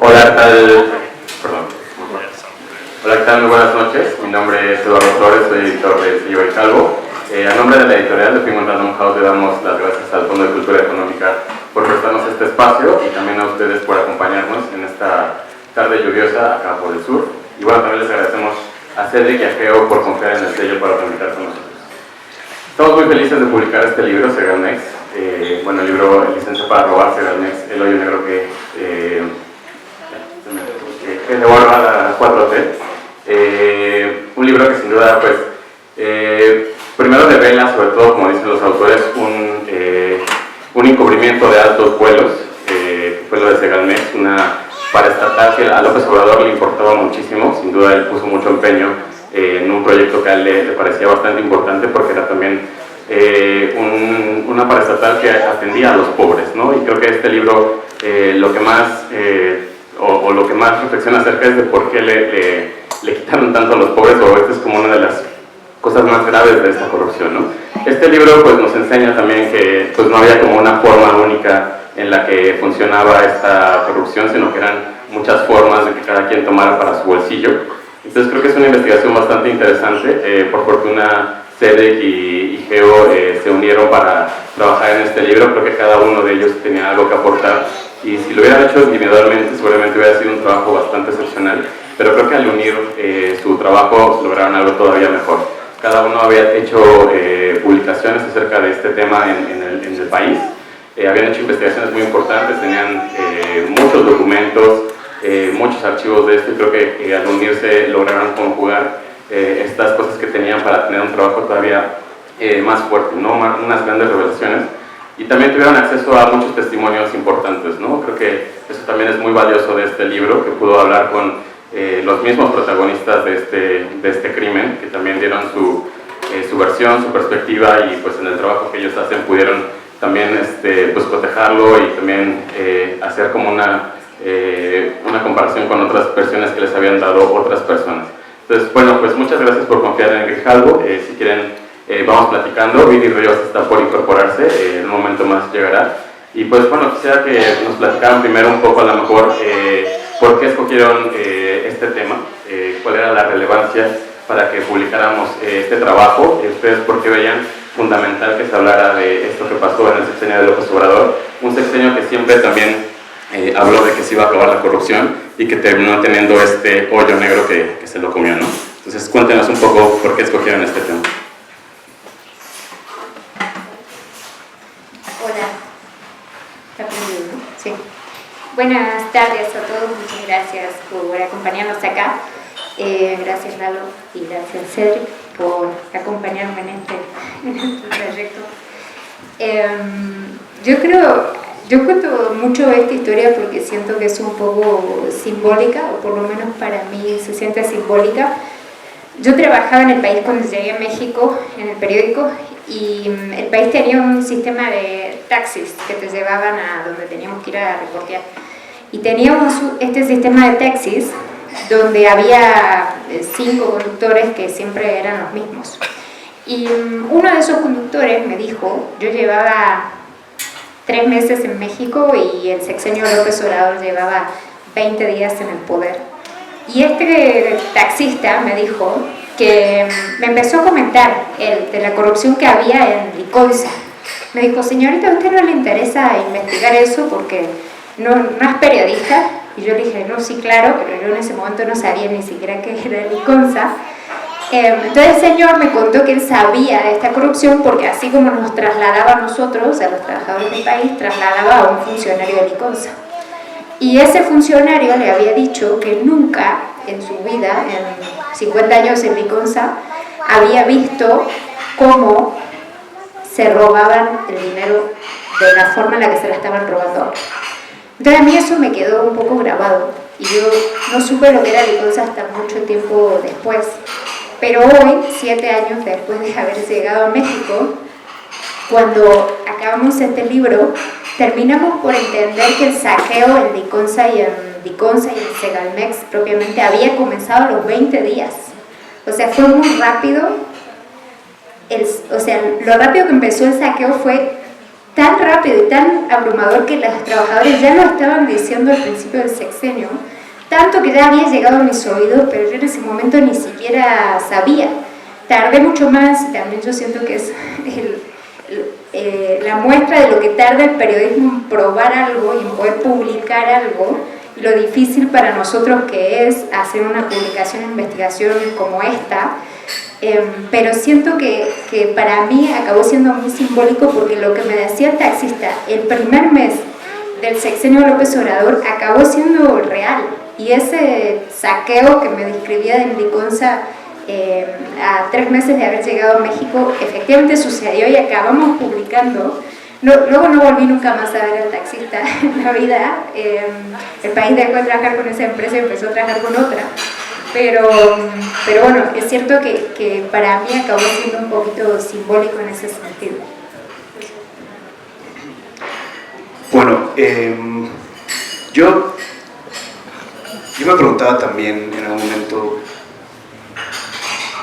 Hola, ¿qué tal? Perdón. Hola, ¿qué tal? Muy buenas noches. Mi nombre es Eduardo Flores, soy editor de Sillo y Calvo. A nombre de la editorial de Penguin Random House le damos las gracias al Fondo de Cultura Económica por prestarnos este espacio y también a ustedes por acompañarnos en esta tarde lluviosa acá por el sur. Y bueno, también les agradecemos a Cedric y a Geo por confiar en el sello para tramitar con nosotros. Estamos muy felices de publicar este libro, Segalmex. El libro Licencia para robar, Segalmex, el hoyo negro que devuelva a la 4T. Un libro que sin duda, pues, primero revela, sobre todo, como dicen los autores, un encubrimiento de altos vuelos, que fue lo de Segalmex, una paraestatal que a López Obrador le importaba muchísimo. Sin duda él puso mucho empeño en un proyecto que a él le parecía bastante importante porque era también una paraestatal que atendía a los pobres, ¿no? Y creo que este libro lo que más lo que más reflexiona acerca es de por qué le quitaron tanto a los pobres, o esta es como una de las cosas más graves de esta corrupción, ¿no? Este libro pues nos enseña también que pues no había como una forma única en la que funcionaba esta corrupción, sino que eran muchas formas de que cada quien tomara para su bolsillo. Entonces creo que es una investigación bastante interesante. Por fortuna Cedric y Geo se unieron para trabajar en este libro. Creo que cada uno de ellos tenía algo que aportar y si lo hubieran hecho individualmente seguramente hubiera sido un trabajo bastante excepcional, pero creo que al unir su trabajo lograron algo todavía mejor. Cada uno había hecho publicaciones acerca de este tema en el país. Habían hecho investigaciones muy importantes, tenían muchos documentos, muchos archivos de esto, y creo que al unirse lograron conjugar estas cosas que tenían para tener un trabajo todavía más fuerte, ¿no? Unas grandes revelaciones, y también tuvieron acceso a muchos testimonios importantes, ¿no? Creo que eso también es muy valioso de este libro, que pudo hablar con los mismos protagonistas de este crimen, que también dieron su versión, su perspectiva, y pues en el trabajo que ellos hacen pudieron también pues cotejarlo y también hacer como una comparación con otras versiones que les habían dado otras personas. Entonces, bueno, pues muchas gracias por confiar en Grijalvo. Si quieren, vamos platicando. Vini Ríos está por incorporarse, en un momento más llegará. Y pues bueno, quisiera que nos platicaran primero un poco, a lo mejor, por qué escogieron este tema, cuál era la relevancia para que publicáramos este trabajo, ustedes por qué veían fundamental que se hablara de esto que pasó en el sexenio de López Obrador, un sexenio que siempre también habló de que se iba a acabar la corrupción y que terminó teniendo este hoyo negro que se lo comió, ¿no? Entonces cuéntenos un poco por qué escogieron este tema. Hola, ¿está prendido, no? Sí. Buenas tardes a todos, muchas gracias por acompañarnos acá. Gracias Lalo y gracias Cedric por acompañarme en este trayecto. Yo cuento mucho esta historia porque siento que es un poco simbólica, o por lo menos para mí se siente simbólica. Yo trabajaba en El País cuando llegué a México, en el periódico, y El País tenía un sistema de taxis que te llevaban a donde teníamos que ir a reportear. Y teníamos este sistema de taxis donde había 5 conductores que siempre eran los mismos. Y uno de esos conductores me dijo, yo llevaba 3 meses en México y el sexenio López Obrador llevaba 20 días en el poder. Y este taxista me dijo que me empezó a comentar de la corrupción que había en Liconza. Me dijo, señorita, ¿a usted no le interesa investigar eso porque no es periodista? Y yo le dije, no, sí, claro, pero yo en ese momento no sabía ni siquiera qué era Liconza. Entonces el señor me contó que él sabía de esta corrupción porque así como nos trasladaba a nosotros, a los trabajadores del país, trasladaba a un funcionario de Liconza. Y ese funcionario le había dicho que nunca en su vida, en 50 años en Liconza, había visto cómo se robaban el dinero de la forma en la que se la estaban robando. Entonces a mí eso me quedó un poco grabado y yo no supe lo que era Liconza hasta mucho tiempo después. Pero hoy, 7 años después de haber llegado a México, cuando acabamos este libro, terminamos por entender que el saqueo en Liconza y en Segalmex propiamente había comenzado a los 20 días. O sea, fue muy rápido. Lo rápido que empezó el saqueo fue tan rápido y tan abrumador que los trabajadores ya lo estaban diciendo al principio del sexenio, tanto que ya había llegado a mis oídos, pero yo en ese momento ni siquiera sabía. Tardé mucho más, y también yo siento que es la muestra de lo que tarda el periodismo en probar algo y en poder publicar algo, y lo difícil para nosotros que es hacer una publicación de investigación como esta. Pero siento que para mí acabó siendo muy simbólico, porque lo que me decía el taxista el primer mes del sexenio López Obrador acabó siendo real, y ese saqueo que me describía de Liconza a 3 meses de haber llegado a México efectivamente sucedió y acabamos publicando. Luego no volví nunca más a ver al taxista en la vida. El país dejó de trabajar con esa empresa y empezó a trabajar con otra. Pero bueno, es cierto que para mí acabó siendo un poquito simbólico en ese sentido. Bueno, yo me preguntaba también en algún momento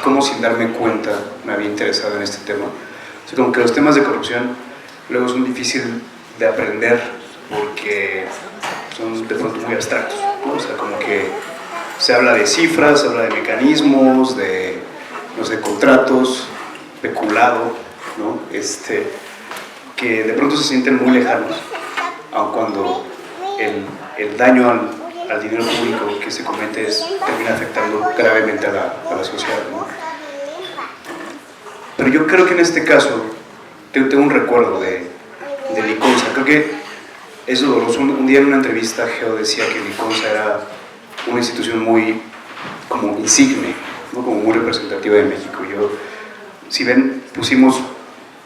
cómo, sin darme cuenta, me había interesado en este tema. O sea, como que los temas de corrupción luego son difíciles de aprender porque son de pronto muy abstractos, ¿no? O sea, como que se habla de cifras, se habla de mecanismos, de, no sé, contratos, peculado, ¿no? Que de pronto se sienten muy lejanos, aun cuando el daño al dinero público que se comete termina afectando gravemente a la sociedad, ¿no? Pero yo creo que en este caso tengo un recuerdo de Liconza. Creo que es doloroso. Un día en una entrevista Geo decía que Liconza era una institución muy como insigne, ¿no? Como muy representativa de México. Si ven,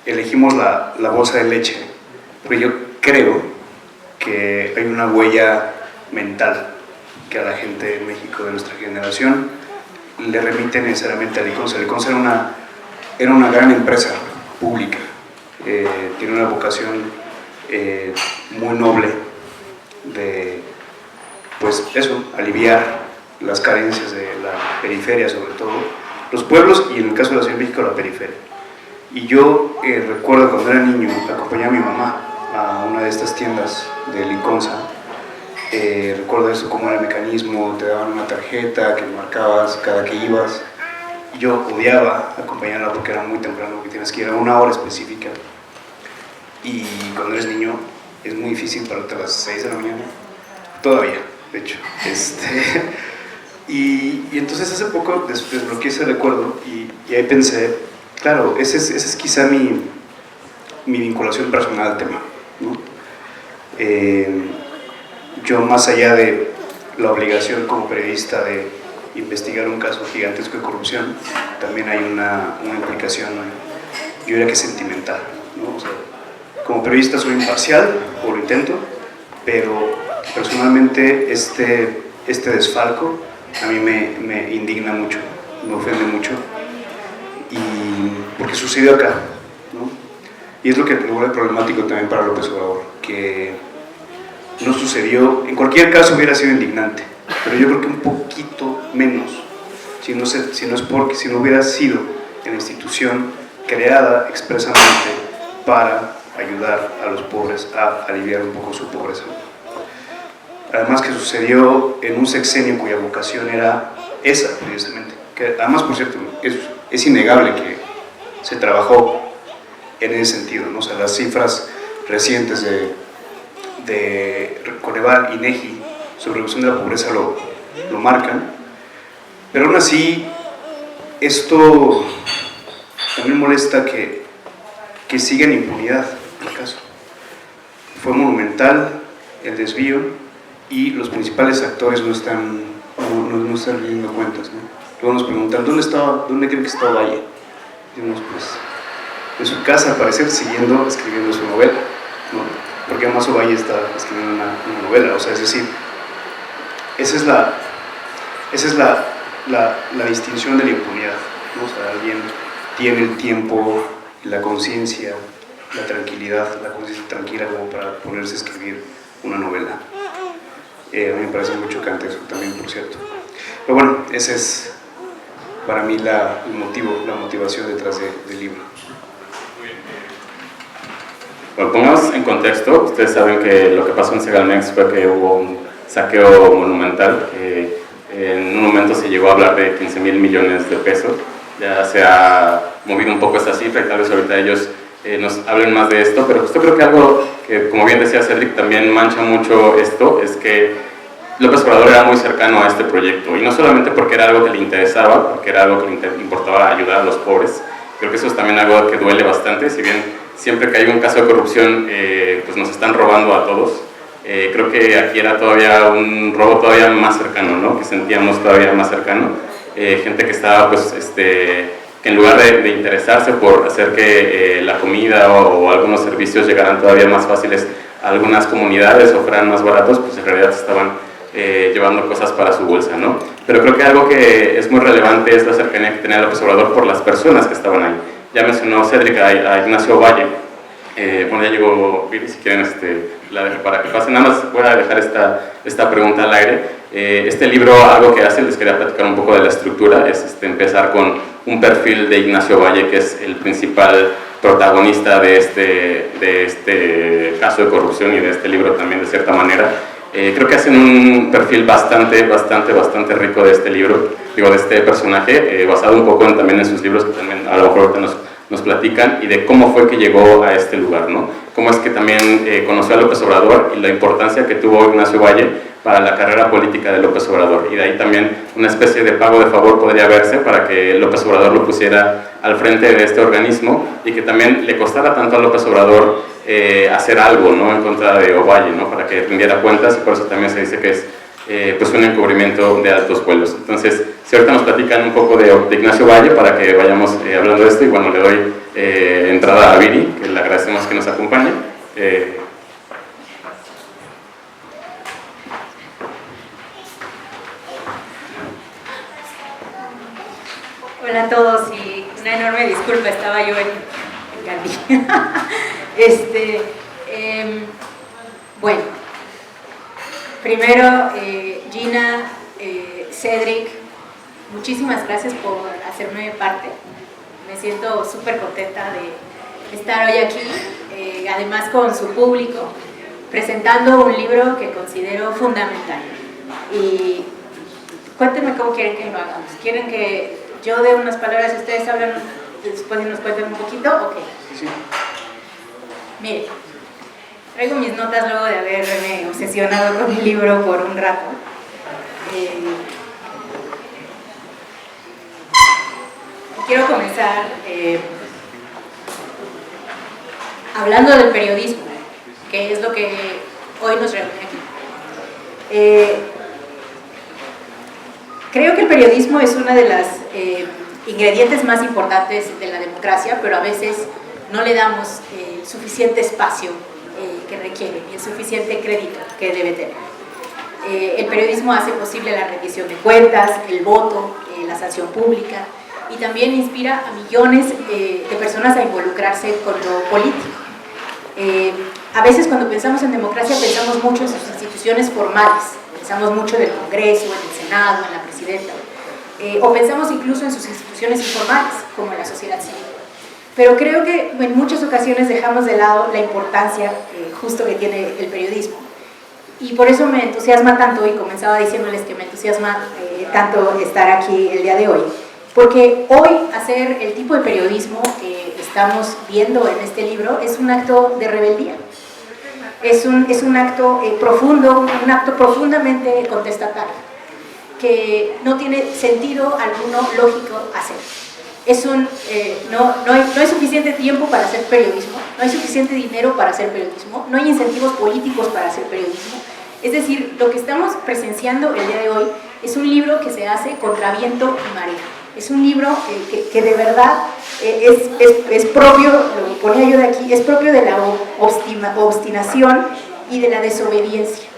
elegimos la bolsa de leche, pero yo creo que hay una huella mental que a la gente de México de nuestra generación le remite necesariamente a Liconza. Liconza era una gran empresa pública, tiene una vocación muy noble de, pues eso, aliviar las carencias de la periferia, sobre todo los pueblos, y en el caso de la Ciudad de México, la periferia. Y yo recuerdo cuando era niño, acompañaba a mi mamá a una de estas tiendas de Liconza. Recuerdo eso, cómo era el mecanismo, te daban una tarjeta que marcabas cada que ibas. Yo odiaba acompañarla porque era muy temprano, porque tienes que ir a una hora específica. Y cuando eres niño es muy difícil pararte a las 6 de la mañana, todavía, de hecho. Y entonces hace poco desbloqueé ese recuerdo y ahí pensé, claro, esa es quizá mi vinculación personal al tema, ¿no? Yo, más allá de la obligación como periodista de investigar un caso gigantesco de corrupción, también hay una implicación, yo diría que sentimental, ¿no? O sea, como periodista soy imparcial, o lo intento, pero personalmente este desfalco a mí me indigna mucho, me ofende mucho, y porque sucedió acá, ¿no? Y es lo que lo vuelve problemático también para López Obrador, que no sucedió. En cualquier caso hubiera sido indignante, pero yo creo que un poquito menos, si no hubiera sido en la institución creada expresamente para ayudar a los pobres a aliviar un poco su pobreza. Además, que sucedió en un sexenio cuya vocación era esa, precisamente. Que además, por cierto, es innegable que se trabajó en ese sentido, ¿no? O sea, las cifras recientes de Coneval y INEGI sobre reducción de la pobreza lo marcan, pero aún así esto también molesta que siga en impunidad el caso. Fue monumental el desvío y los principales actores no están rindiendo cuentas, ¿no? Luego nos preguntan, ¿dónde creen que estaba Valle? Decimos, pues, en su casa, al parecer, escribiendo su novela, ¿no? Porque además Valle está escribiendo una novela, o sea, es decir, esa es la distinción de la impunidad, ¿no? O sea, alguien tiene el tiempo, la conciencia, la tranquilidad, la conciencia tranquila como para ponerse a escribir una novela. A mí me parece muy chocante eso también, por cierto. Pero bueno, ese es para mí la motivación detrás del libro. Muy bien. Bueno, pongamos en contexto, ustedes saben que lo que pasó en Segalmex fue que hubo un saqueo monumental, en un momento se llegó a hablar de 15,000 millones de pesos, ya se ha movido un poco esa cifra y tal vez ahorita ellos nos hablen más de esto, pero justo creo que algo que, como bien decía Cedric, también mancha mucho esto, es que López Obrador era muy cercano a este proyecto, y no solamente porque era algo que le interesaba, porque era algo que le importaba ayudar a los pobres. Creo que eso es también algo que duele bastante, si bien siempre que hay un caso de corrupción pues nos están robando a todos. Creo que aquí era todavía un robo todavía más cercano, ¿no? Que sentíamos todavía más cercano. Gente que estaba, pues, que en lugar de interesarse por hacer que la comida o algunos servicios llegaran todavía más fáciles a algunas comunidades o fueran más baratos, pues en realidad estaban llevando cosas para su bolsa, ¿no? Pero creo que algo que es muy relevante es la cercanía que tenía López Obrador por las personas que estaban ahí. Ya mencionó Cedric a Ignacio Valle. Bueno, ya llegó Viri, si quieren la dejo para que pase. Nada más voy a dejar esta pregunta al aire. Este libro, algo que hace, les quería platicar un poco de la estructura, es empezar con un perfil de Ignacio Valle, que es el principal protagonista de este caso de corrupción y de este libro también, de cierta manera. Creo que hacen un perfil bastante rico de este libro, digo, de este personaje, basado un poco también en sus libros, que también a lo mejor ahorita nos platican, y de cómo fue que llegó a este lugar, ¿no? Cómo es que también conoció a López Obrador y la importancia que tuvo Ignacio Valle para la carrera política de López Obrador, y de ahí también una especie de pago de favor podría verse para que López Obrador lo pusiera al frente de este organismo, y que también le costara tanto a López Obrador hacer algo, ¿no?, en contra de Ovalle, ¿no?, para que rindiera cuentas, y por eso también se dice que es pues un encubrimiento de altos vuelos. Entonces, si ahorita nos platican un poco de Ignacio Valle para que vayamos hablando de esto, y bueno, le doy entrada a Viri, que le agradecemos que nos acompañe. Hola a todos, y una enorme disculpa, estaba yo en Gandhi. Bueno, primero, Gina, Cedric, muchísimas gracias por hacerme parte. Me siento súper contenta de estar hoy aquí, además con su público, presentando un libro que considero fundamental. Y cuéntenme cómo quieren que lo hagamos. ¿Quieren que yo dé unas palabras y ustedes hablan después y nos cuenten un poquito? Ok. Sí. Mire, traigo mis notas luego de haberme obsesionado con el libro por un rato. Quiero comenzar hablando del periodismo, que es lo que hoy nos reúne aquí. Creo que el periodismo es una de las ingredientes más importantes de la democracia, pero a veces no le damos suficiente espacio que requiere y el suficiente crédito que debe tener. El periodismo hace posible la rendición de cuentas, el voto, la sanción pública, y también inspira a millones de personas a involucrarse con lo político. A veces cuando pensamos en democracia pensamos mucho en sus instituciones formales, pensamos mucho en el Congreso, en el Senado, en la Presidenta, o pensamos incluso en sus instituciones informales, como en la sociedad civil. Pero creo que en muchas ocasiones dejamos de lado la importancia justo que tiene el periodismo. Y por eso me entusiasma tanto, y comenzaba diciéndoles que me entusiasma tanto estar aquí el día de hoy. Porque hoy hacer el tipo de periodismo que estamos viendo en este libro es un acto de rebeldía. Es un acto profundo, un acto profundamente contestatario, que no tiene sentido alguno lógico hacer. No hay suficiente tiempo para hacer periodismo, no hay suficiente dinero para hacer periodismo, no hay incentivos políticos para hacer periodismo. Es decir, lo que estamos presenciando el día de hoy es un libro que se hace contra viento y marea. Es un libro que de verdad es propio, lo ponía yo de aquí, es propio de la obstinación y de la desobediencia.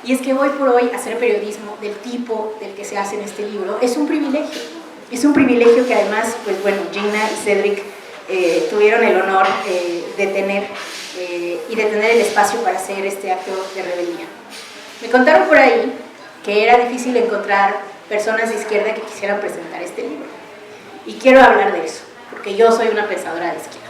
Y es que hoy por hoy hacer periodismo del tipo del que se hace en este libro es un privilegio. Es un privilegio que además, pues bueno, Gina y Cedric tuvieron el honor de tener y de tener el espacio para hacer este acto de rebeldía. Me contaron por ahí que era difícil encontrar personas de izquierda que quisieran presentar este libro. Y quiero hablar de eso, porque yo soy una pensadora de izquierda.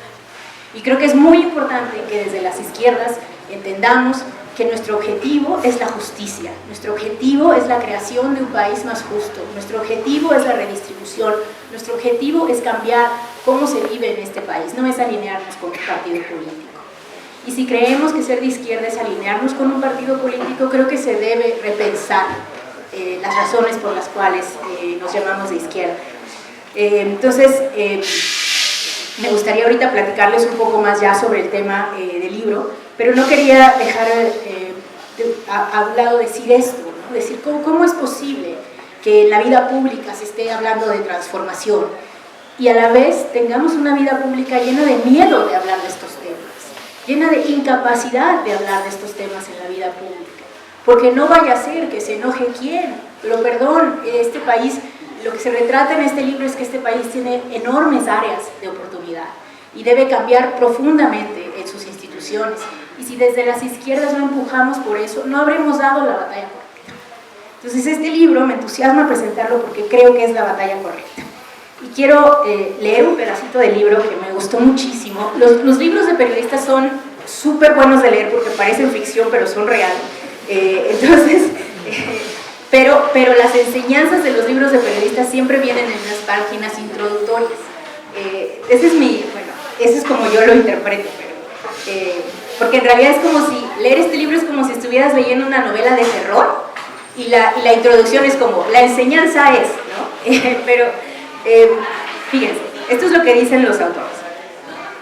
Y creo que es muy importante que desde las izquierdas entendamos que nuestro objetivo es la justicia, nuestro objetivo es la creación de un país más justo, nuestro objetivo es la redistribución, nuestro objetivo es cambiar cómo se vive en este país, no es alinearnos con un partido político. Y si creemos que ser de izquierda es alinearnos con un partido político, creo que se debe repensar las razones por las cuales nos llamamos de izquierda. Entonces, me gustaría ahorita platicarles un poco más ya sobre el tema del libro, pero no quería dejar a un lado decir esto, ¿no? Decir ¿cómo es posible que en la vida pública se esté hablando de transformación y a la vez tengamos una vida pública llena de miedo de hablar de estos temas, llena de incapacidad de hablar de estos temas en la vida pública? Porque no vaya a ser que se enoje quién, pero perdón, este país, lo que se retrata en este libro es que este país tiene enormes áreas de oportunidad y debe cambiar profundamente en sus instituciones. Y si desde las izquierdas no empujamos por eso, no habremos dado la batalla correcta. Entonces este libro me entusiasma presentarlo porque creo que es la batalla correcta. Y quiero leer un pedacito del libro que me gustó muchísimo. Los libros de periodistas son súper buenos de leer porque parecen ficción pero son reales. Pero las enseñanzas de los libros de periodistas siempre vienen en las páginas introductorias. Ese es como yo lo interpreto, porque en realidad es como si, leer este libro es como si estuvieras leyendo una novela de terror y la introducción es como, la enseñanza es, ¿no? Fíjense, esto es lo que dicen los autores.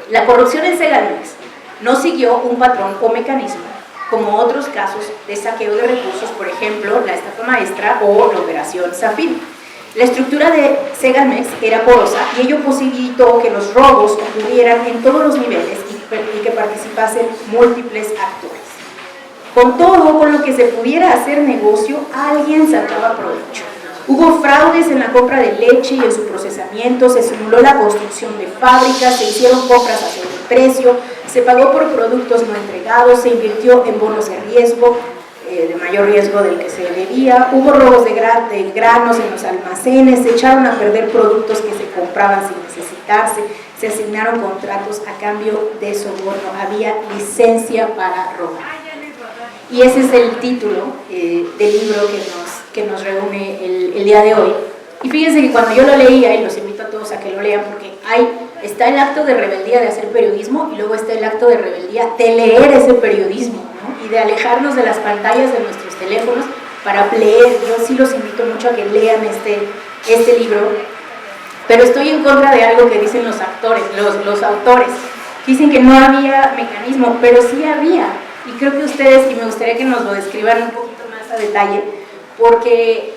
La corrupción en Segalmex no siguió un patrón o mecanismo como otros casos de saqueo de recursos, por ejemplo, la estafa maestra o la operación Zafiro. La estructura de Segalmex era porosa y ello posibilitó que los robos ocurrieran en todos los niveles y que participasen múltiples actores. Con todo, con lo que se pudiera hacer negocio, alguien sacaba provecho. Hubo fraudes en la compra de leche y en su procesamiento, se simuló la construcción de fábricas, se hicieron compras a sobreprecio, se pagó por productos no entregados, se invirtió en bonos de riesgo, de mayor riesgo del que se debía, hubo robos de granos en los almacenes, se echaron a perder productos que se compraban sin necesitarse, se asignaron contratos a cambio de soborno, había licencia para robar. Y ese es el título del libro que nos reúne el día de hoy. Y fíjense que cuando yo lo leía, y los invito a todos a que lo lean, porque está el acto de rebeldía de hacer periodismo y luego está el acto de rebeldía de leer ese periodismo, ¿no? Y de alejarnos de las pantallas de nuestros teléfonos para leer. Yo sí los invito mucho a que lean este libro, pero estoy en contra de algo que dicen los autores. Dicen que no había mecanismo, pero sí había. Y creo que ustedes, y me gustaría que nos lo describan un poquito más a detalle, porque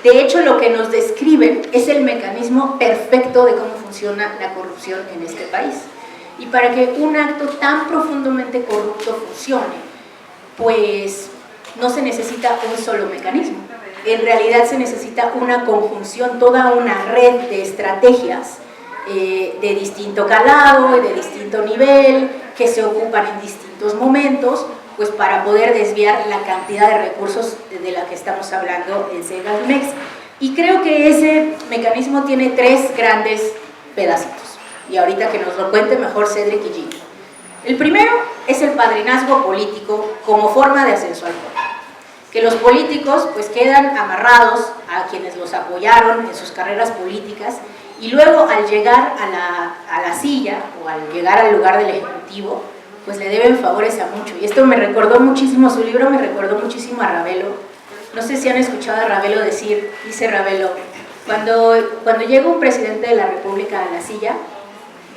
de hecho lo que nos describen es el mecanismo perfecto de cómo funciona la corrupción en este país. Y para que un acto tan profundamente corrupto funcione, pues no se necesita un solo mecanismo. En realidad se necesita una conjunción, toda una red de estrategias de distinto calado y de distinto nivel, que se ocupan en distintos momentos, pues para poder desviar la cantidad de recursos de la que estamos hablando en Segalmex. Y creo que ese mecanismo tiene tres grandes pedacitos. Y ahorita que nos lo cuente mejor Cedric y Gino. El primero es el padrinazgo político como forma de ascenso al poder. Que los políticos pues quedan amarrados a quienes los apoyaron en sus carreras políticas y luego al llegar a la silla o al llegar al lugar del ejecutivo pues le deben favores a mucho. Y esto me recordó muchísimo, su libro me recordó muchísimo a Ravelo. No sé si han escuchado a Ravelo decir, dice Ravelo, cuando llega un presidente de la República a la silla,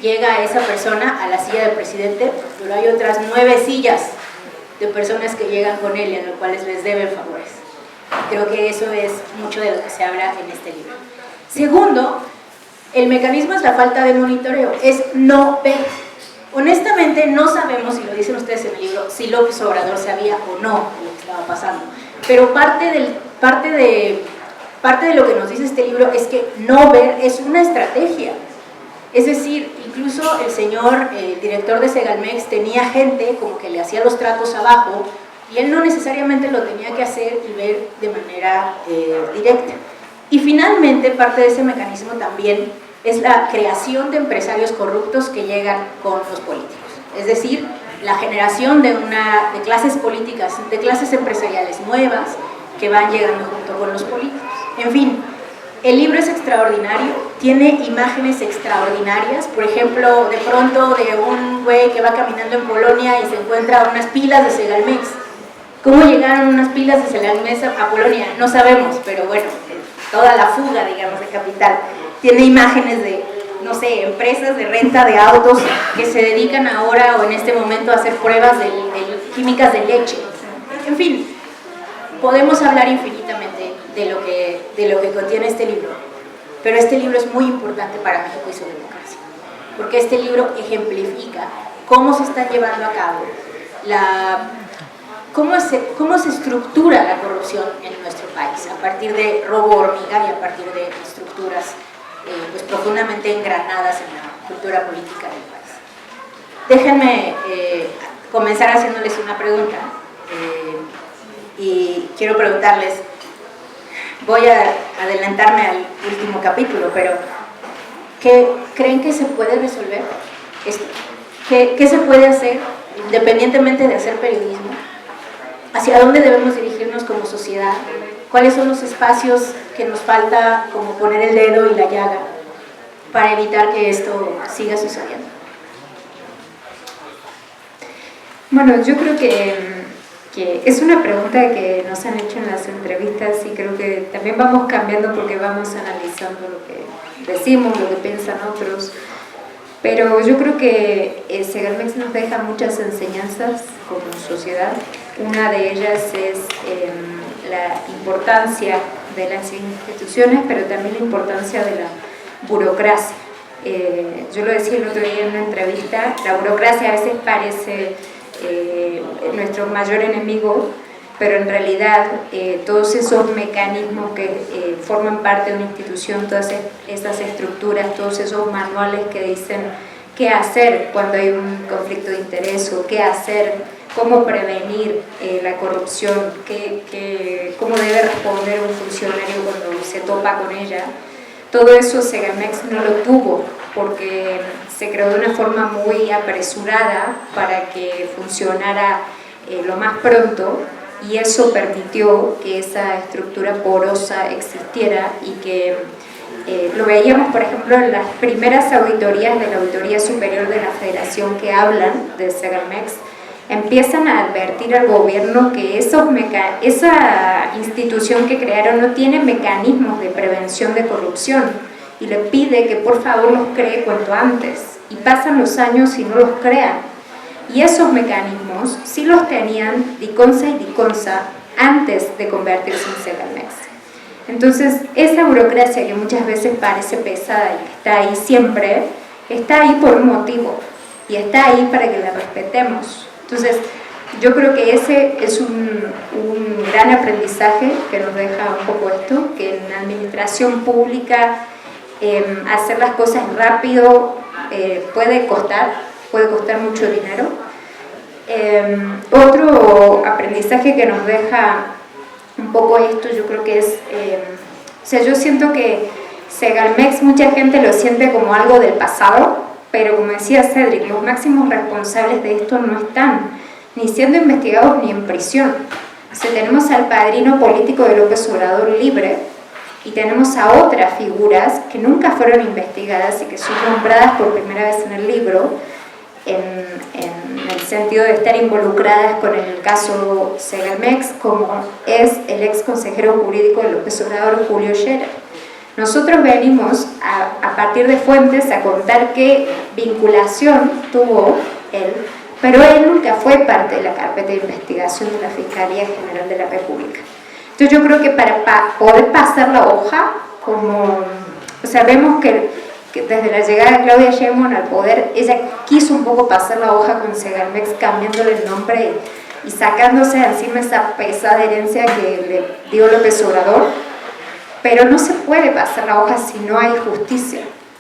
llega esa persona a la silla del presidente, pero hay otras 9 sillas de personas que llegan con él y a los cuales les deben favores. Creo que eso es mucho de lo que se habla en este libro. Segundo, el mecanismo es la falta de monitoreo, es no ver. Honestamente no sabemos, y lo dicen ustedes en el libro, si López Obrador sabía o no lo que estaba pasando, pero parte de lo que nos dice este libro es que no ver es una estrategia. Es decir, incluso el señor, el director de Segalmex, tenía gente como que le hacía los tratos abajo y él no necesariamente lo tenía que hacer y ver de manera directa. Y finalmente, parte de ese mecanismo también es la creación de empresarios corruptos que llegan con los políticos. Es decir, la generación de clases políticas, de clases empresariales nuevas que van llegando junto con los políticos. En fin, el libro es extraordinario, tiene imágenes extraordinarias, por ejemplo, de pronto de un güey que va caminando en Polonia y se encuentra unas pilas de Segalmex. ¿Cómo llegaron unas pilas de Segalmex a Polonia? No sabemos, pero bueno, toda la fuga, digamos, de capital. Tiene imágenes de, no sé, empresas de renta de autos que se dedican ahora o en este momento a hacer pruebas químicas de leche. En fin, podemos hablar infinitamente de lo que contiene este libro, pero este libro es muy importante para México y su democracia, porque este libro ejemplifica cómo se está llevando a cabo cómo se estructura la corrupción en nuestro país, a partir de robo hormiga y a partir de estructuras pues profundamente engranadas en la cultura política del país. Déjenme comenzar haciéndoles una pregunta, y quiero preguntarles, voy a adelantarme al último capítulo, pero ¿creen que se puede resolver esto? ¿Qué se puede hacer independientemente de hacer periodismo? ¿Hacia dónde debemos dirigirnos como sociedad? ¿Cuáles son los espacios que nos falta como poner el dedo y la llaga para evitar que esto siga sucediendo? Bueno, yo creo que es una pregunta que nos han hecho en las entrevistas y creo que también vamos cambiando porque vamos analizando lo que decimos, lo que piensan otros. Pero yo creo que Segalmex nos deja muchas enseñanzas como sociedad. Una de ellas es la importancia de las instituciones, pero también la importancia de la burocracia. Yo lo decía el otro día en una entrevista, la burocracia a veces parece nuestro mayor enemigo, pero en realidad todos esos mecanismos que forman parte de una institución, todas esas estructuras, todos esos manuales que dicen qué hacer cuando hay un conflicto de interés o qué hacer, cómo prevenir la corrupción, cómo debe responder un funcionario cuando se topa con ella. Todo eso Segalmex no lo tuvo porque se creó de una forma muy apresurada para que funcionara lo más pronto, y eso permitió que esa estructura porosa existiera y que lo veíamos, por ejemplo, en las primeras auditorías de la Auditoría Superior de la Federación que hablan de Segalmex. Empiezan a advertir al gobierno que esa institución que crearon no tiene mecanismos de prevención de corrupción y le pide que por favor los cree cuanto antes. Y pasan los años y no los crean. Y esos mecanismos sí los tenían Diconsa y Diconsa antes de convertirse en Segalmex. Entonces, esa burocracia que muchas veces parece pesada y que está ahí siempre, está ahí por un motivo y está ahí para que la respetemos. Entonces, yo creo que ese es un gran aprendizaje que nos deja un poco esto, que en la administración pública hacer las cosas rápido puede costar mucho dinero. Otro aprendizaje que nos deja un poco esto, yo creo que es, o sea, yo siento que Segalmex mucha gente lo siente como algo del pasado, pero como decía Cedric, los máximos responsables de esto no están ni siendo investigados ni en prisión. O sea, tenemos al padrino político de López Obrador libre y tenemos a otras figuras que nunca fueron investigadas y que son nombradas por primera vez en el libro en el sentido de estar involucradas con el caso Segalmex, como es el ex consejero jurídico de López Obrador, Julio Scherer. Nosotros venimos a partir de fuentes a contar qué vinculación tuvo él, pero él nunca fue parte de la carpeta de investigación de la Fiscalía General de la República. Entonces yo creo que para poder pasar la hoja, o sea, vemos que desde la llegada de Claudia Sheinbaum al poder, ella quiso un poco pasar la hoja con Segalmex, cambiándole el nombre y sacándose de encima esa pesada herencia que le dio López Obrador. Pero no se puede pasar la hoja si no hay justicia.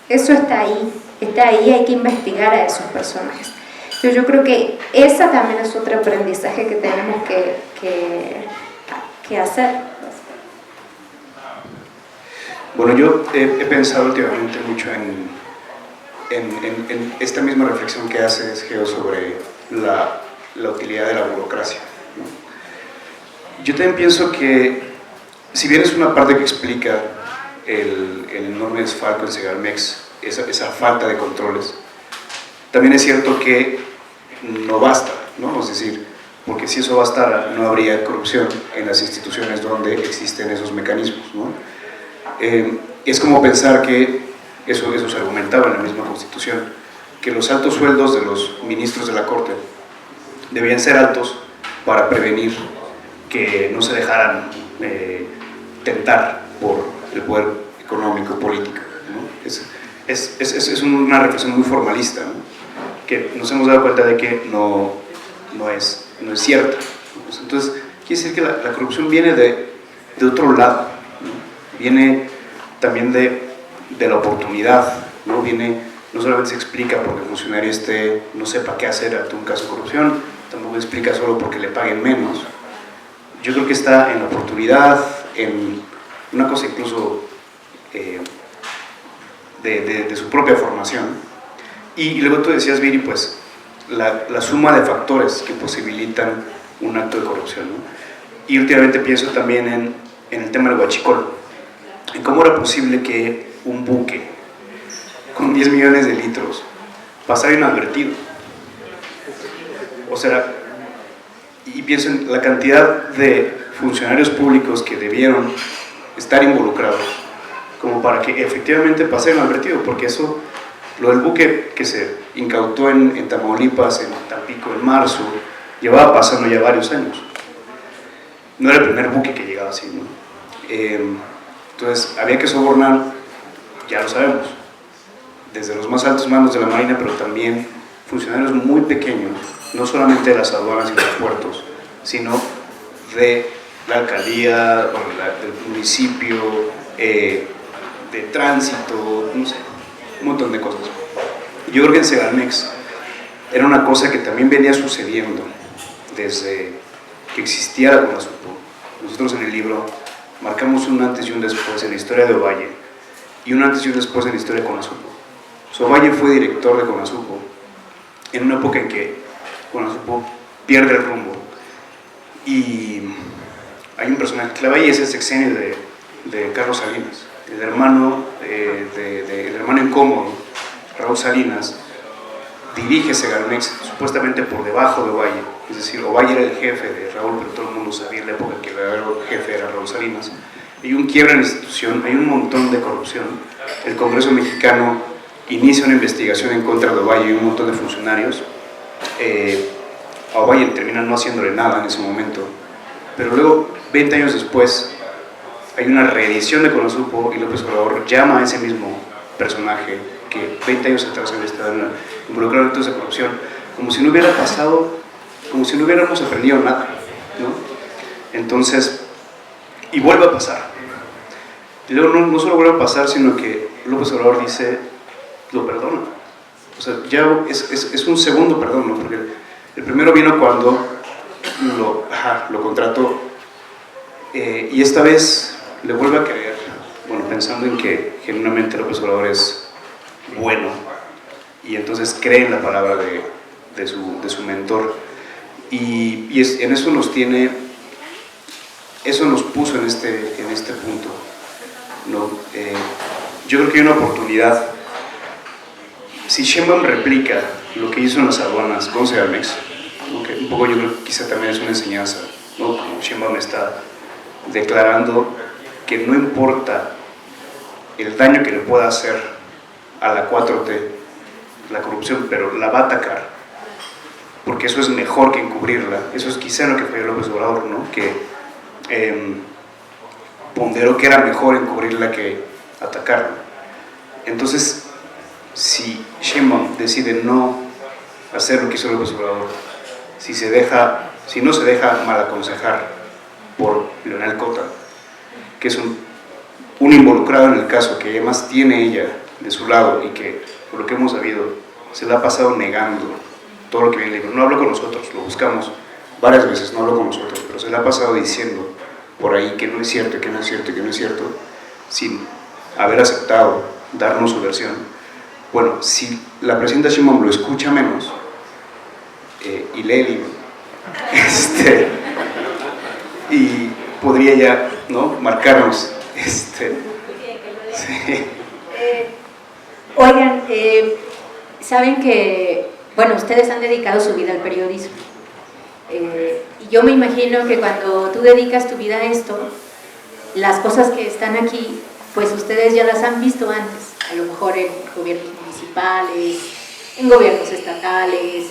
Eso está ahí, hay que investigar a esos personajes. Entonces yo creo que esa también es otro aprendizaje que tenemos que hacer. Bueno, yo he pensado últimamente mucho en esta misma reflexión que haces, Geo, sobre la utilidad de la burocracia, ¿no? Yo también pienso que, si bien es una parte que explica el enorme desfalco en Segalmex, esa falta de controles, también es cierto que no basta, ¿no? Es decir, porque si eso bastara, no habría corrupción en las instituciones donde existen esos mecanismos, ¿no? Es como pensar que, eso se argumentaba en la misma Constitución, que los altos sueldos de los ministros de la Corte debían ser altos para prevenir que no se dejaran tentar por el poder económico, político, ¿no? Es una reflexión muy formalista, ¿no? Que nos hemos dado cuenta de que no es cierta. Entonces, quiere decir que la corrupción viene de otro lado, ¿no? Viene también de la oportunidad, ¿no? No solamente se explica porque el funcionario no sepa qué hacer ante un caso de corrupción, tampoco se explica solo porque le paguen menos. Yo creo que está en la oportunidad, en una cosa incluso de su propia formación. Y luego tú decías, Viri, pues la suma de factores que posibilitan un acto de corrupción, ¿no? Y últimamente pienso también en el tema del huachicol, en cómo era posible que un buque con 10 millones de litros pasara inadvertido. O sea, y pienso en la cantidad de funcionarios públicos que debieron estar involucrados como para que efectivamente pasara inadvertido, porque eso, lo del buque que se incautó en Tamaulipas, en Tampico, en marzo, llevaba pasando ya varios años. No era el primer buque que llegaba así, ¿no? Entonces, había que sobornar, ya lo sabemos, desde los más altos mandos de la Marina, pero también funcionarios muy pequeños, no solamente de las aduanas y los puertos, sino de la alcaldía, del municipio, de tránsito, no sé, un montón de cosas. Yo creo que en Segalmex era una cosa que también venía sucediendo desde que existía la CONASUPO. Nosotros en el libro marcamos un antes y un después en la historia de Ovalle y un antes y un después en la historia de CONASUPO. Ovalle fue director de CONASUPO en una época en que CONASUPO pierde el rumbo y hay un personaje clave, y es el sexenio de Carlos Salinas, el hermano incómodo, Raúl Salinas, dirige Segalmex supuestamente por debajo de Ovalle, es decir, Ovalle era el jefe de Raúl, pero todo el mundo sabía en la época que el verdadero jefe era Raúl Salinas. Hay un quiebra en la institución, hay un montón de corrupción. El Congreso mexicano inicia una investigación en contra de Ovalle y un montón de funcionarios. A Ovalle termina no haciéndole nada en ese momento, pero luego, 20 años después, hay una reedición de CONASUPO y López Obrador llama a ese mismo personaje que 20 años atrás había estado involucrado en toda esa corrupción, como si no hubiera pasado, como si no hubiéramos aprendido nada, ¿no? Entonces, y vuelve a pasar. Y luego no solo vuelve a pasar, sino que López Obrador dice, lo perdona. O sea, ya es un segundo perdón, ¿no? Porque el primero vino cuando lo contrató, y esta vez le vuelve a creer, bueno, pensando en que genuinamente López Obrador es bueno, y entonces cree en la palabra de su mentor, y en eso nos tiene, eso nos puso en este punto, ¿no? Yo creo que hay una oportunidad. Si Sheinbaum replica lo que hizo en las aduanas con Segalmex, ¿no? Que un poco yo creo que quizá también es una enseñanza, ¿no? Como Sheinbaum está declarando que no importa el daño que le pueda hacer a la 4T, la corrupción, pero la va a atacar, porque eso es mejor que encubrirla. Eso es quizá lo que fue López Obrador, ¿no? Que ponderó que era mejor encubrirla que atacarla. Entonces, si Sheinbaum decide no hacer lo que hizo López Obrador, si no se deja mal aconsejar por Leonel Cota, que es un involucrado en el caso, que además tiene ella de su lado y que, por lo que hemos sabido, se la ha pasado negando todo lo que viene en el libro. No habló con nosotros, lo buscamos varias veces, no habló con nosotros, pero se la ha pasado diciendo por ahí que no es cierto, que no es cierto, que no es cierto, sin haber aceptado darnos su versión, bueno, si la presidenta Sheinbaum lo escucha menos y lee el libro, y podría ya, ¿no?, marcarnos. Sí. Oigan, saben que, bueno, ustedes han dedicado su vida al periodismo. Y yo me imagino que cuando tú dedicas tu vida a esto, las cosas que están aquí, pues ustedes ya las han visto antes, a lo mejor en gobiernos municipales, en gobiernos estatales,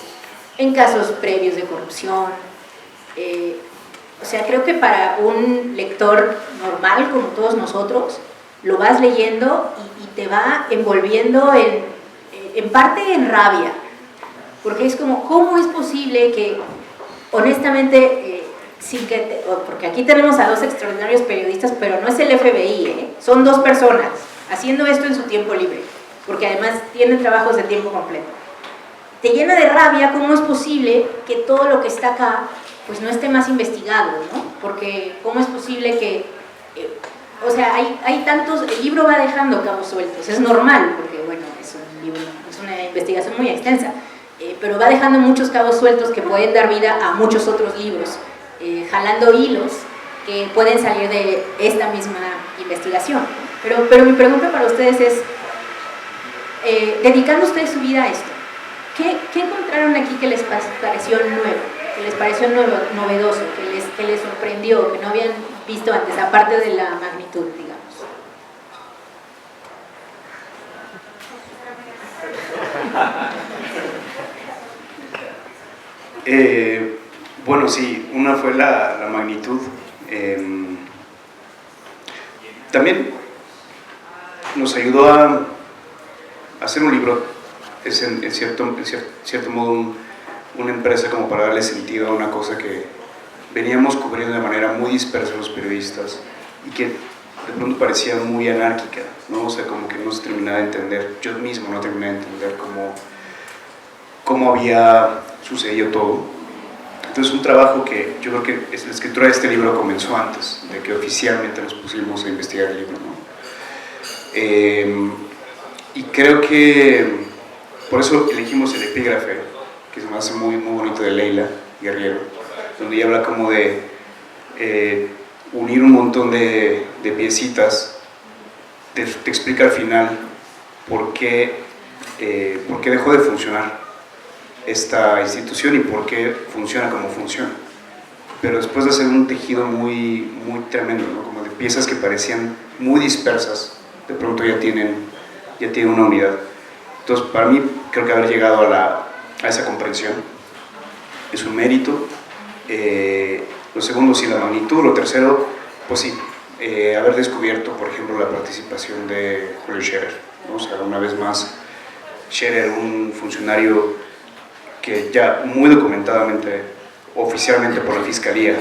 en casos previos de corrupción. O sea, creo que para un lector normal, como todos nosotros, lo vas leyendo y te va envolviendo en parte en rabia, porque es como, ¿cómo es posible que, honestamente, porque aquí tenemos a dos extraordinarios periodistas, pero no es el FBI, son dos personas haciendo esto en su tiempo libre, porque además tienen trabajos de tiempo completo. Te llena de rabia cómo es posible que todo lo que está acá pues no esté más investigado, ¿no? Porque cómo es posible que, o sea, hay tantos, el libro va dejando cabos sueltos, es normal, porque bueno, es un libro, es una investigación muy extensa, pero va dejando muchos cabos sueltos que pueden dar vida a muchos otros libros, jalando hilos que pueden salir de esta misma investigación. Pero mi pregunta para ustedes es, dedicando ustedes su vida a esto, ¿qué encontraron aquí que les pareció nuevo, que les pareció novedoso, que les sorprendió, que no habían visto antes, aparte de la magnitud, digamos? Bueno, sí, una fue la magnitud. También nos ayudó a hacer un libro. Es en cierto modo una empresa como para darle sentido a una cosa que veníamos cubriendo de manera muy dispersa los periodistas y que de pronto parecía muy anárquica, ¿no? O sea, como que no se terminaba de entender, yo mismo no terminaba de entender cómo había sucedido todo. Entonces, un trabajo que yo creo que la escritura de este libro comenzó antes de que oficialmente nos pusimos a investigar el libro, ¿no? Y creo que por eso elegimos el epígrafe, que se me hace muy, muy bonito, de Leila Guerriero, donde ella habla como de unir un montón de piecitas, te explica al final por qué dejó de funcionar esta institución y por qué funciona como funciona. Pero después de hacer un tejido muy, muy tremendo, ¿no? Como de piezas que parecían muy dispersas, de pronto ya tienen una unidad. Entonces, para mí, creo que haber llegado a esa comprensión es un mérito. Lo segundo, sí, la magnitud. Lo tercero, pues sí, haber descubierto, por ejemplo, la participación de Julio Scherer, ¿no? O sea, una vez más, Scherer, un funcionario que ya muy documentadamente, oficialmente por la Fiscalía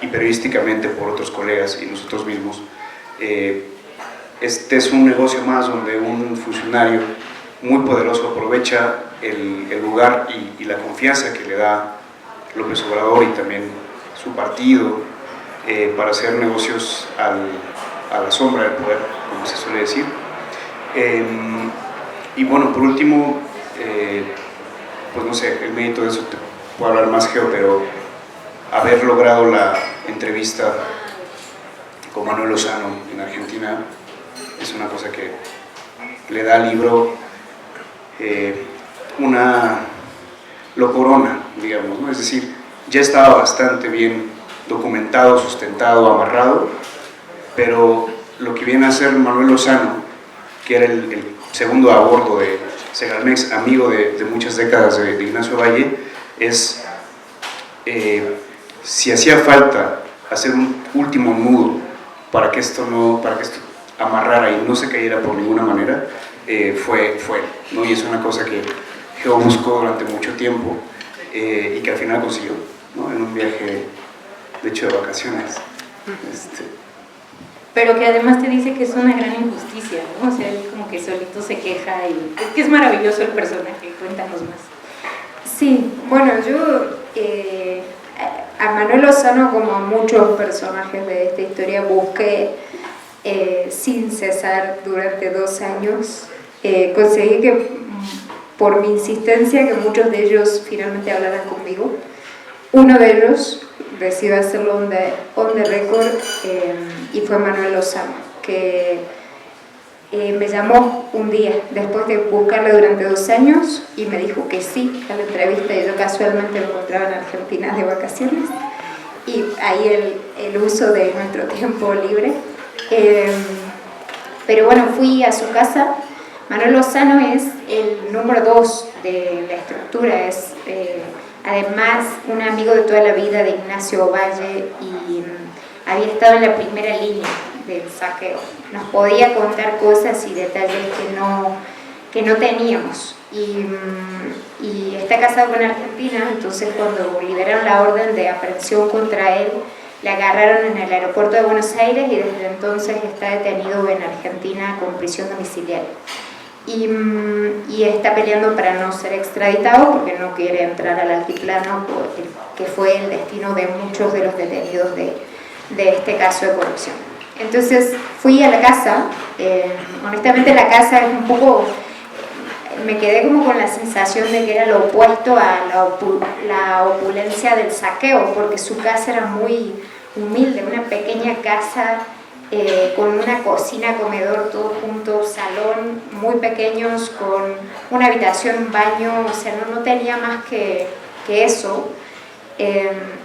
y periodísticamente por otros colegas y nosotros mismos, este es un negocio más donde un funcionario muy poderoso aprovecha el lugar y la confianza que le da López Obrador y también su partido para hacer negocios a la sombra del poder, como se suele decir. Y bueno, por último, pues no sé, el mérito de eso te puedo hablar más, Geo, pero haber logrado la entrevista con Manuel Lozano en Argentina es una cosa que le da al libro lo corona, digamos, ¿no? Es decir, ya estaba bastante bien documentado, sustentado, amarrado, pero lo que viene a ser Manuel Lozano, que era el segundo a bordo de Segalmex, amigo de muchas décadas de Ignacio Valle, es si hacía falta hacer un último nudo para que esto amarrara y no se cayera por ninguna manera, fue, ¿no? Y es una cosa que Geo buscó durante mucho tiempo y que al final consiguió, ¿no? En un viaje, de hecho, de vacaciones. Pero que además te dice que es una gran injusticia, ¿no? O sea, él como que solito se queja y es que es maravilloso el personaje. Cuéntanos más. Sí, bueno, yo a Manuel Lozano, como a muchos personajes de esta historia, busqué sin cesar durante 2 años. Conseguí que, por mi insistencia, que muchos de ellos finalmente hablaran conmigo. Uno de ellos decidió hacerlo on the record, y fue Manuel Lozano, que me llamó un día después de buscarle durante 2 años y me dijo que sí a la entrevista, y yo casualmente me encontraba en Argentina de vacaciones, y ahí el uso de nuestro tiempo libre. Pero bueno, fui a su casa. Manuel Lozano es el número 2 de la estructura, es además un amigo de toda la vida de Ignacio Ovalle, y había estado en la primera línea del saqueo. Nos podía contar cosas y detalles que no teníamos. Y está casado con Argentina, entonces cuando liberaron la orden de aprehensión contra él, le agarraron en el aeropuerto de Buenos Aires y desde entonces está detenido en Argentina con prisión domiciliaria. Y está peleando para no ser extraditado porque no quiere entrar al altiplano, que fue el destino de muchos de los detenidos de este caso de corrupción. Entonces fui a la casa. Honestamente la casa es un poco, me quedé como con la sensación de que era lo opuesto a la opulencia del saqueo, porque su casa era muy humilde, una pequeña casa con una cocina, comedor, todo junto, salón muy pequeños, con una habitación, un baño, o sea, no tenía más que eso.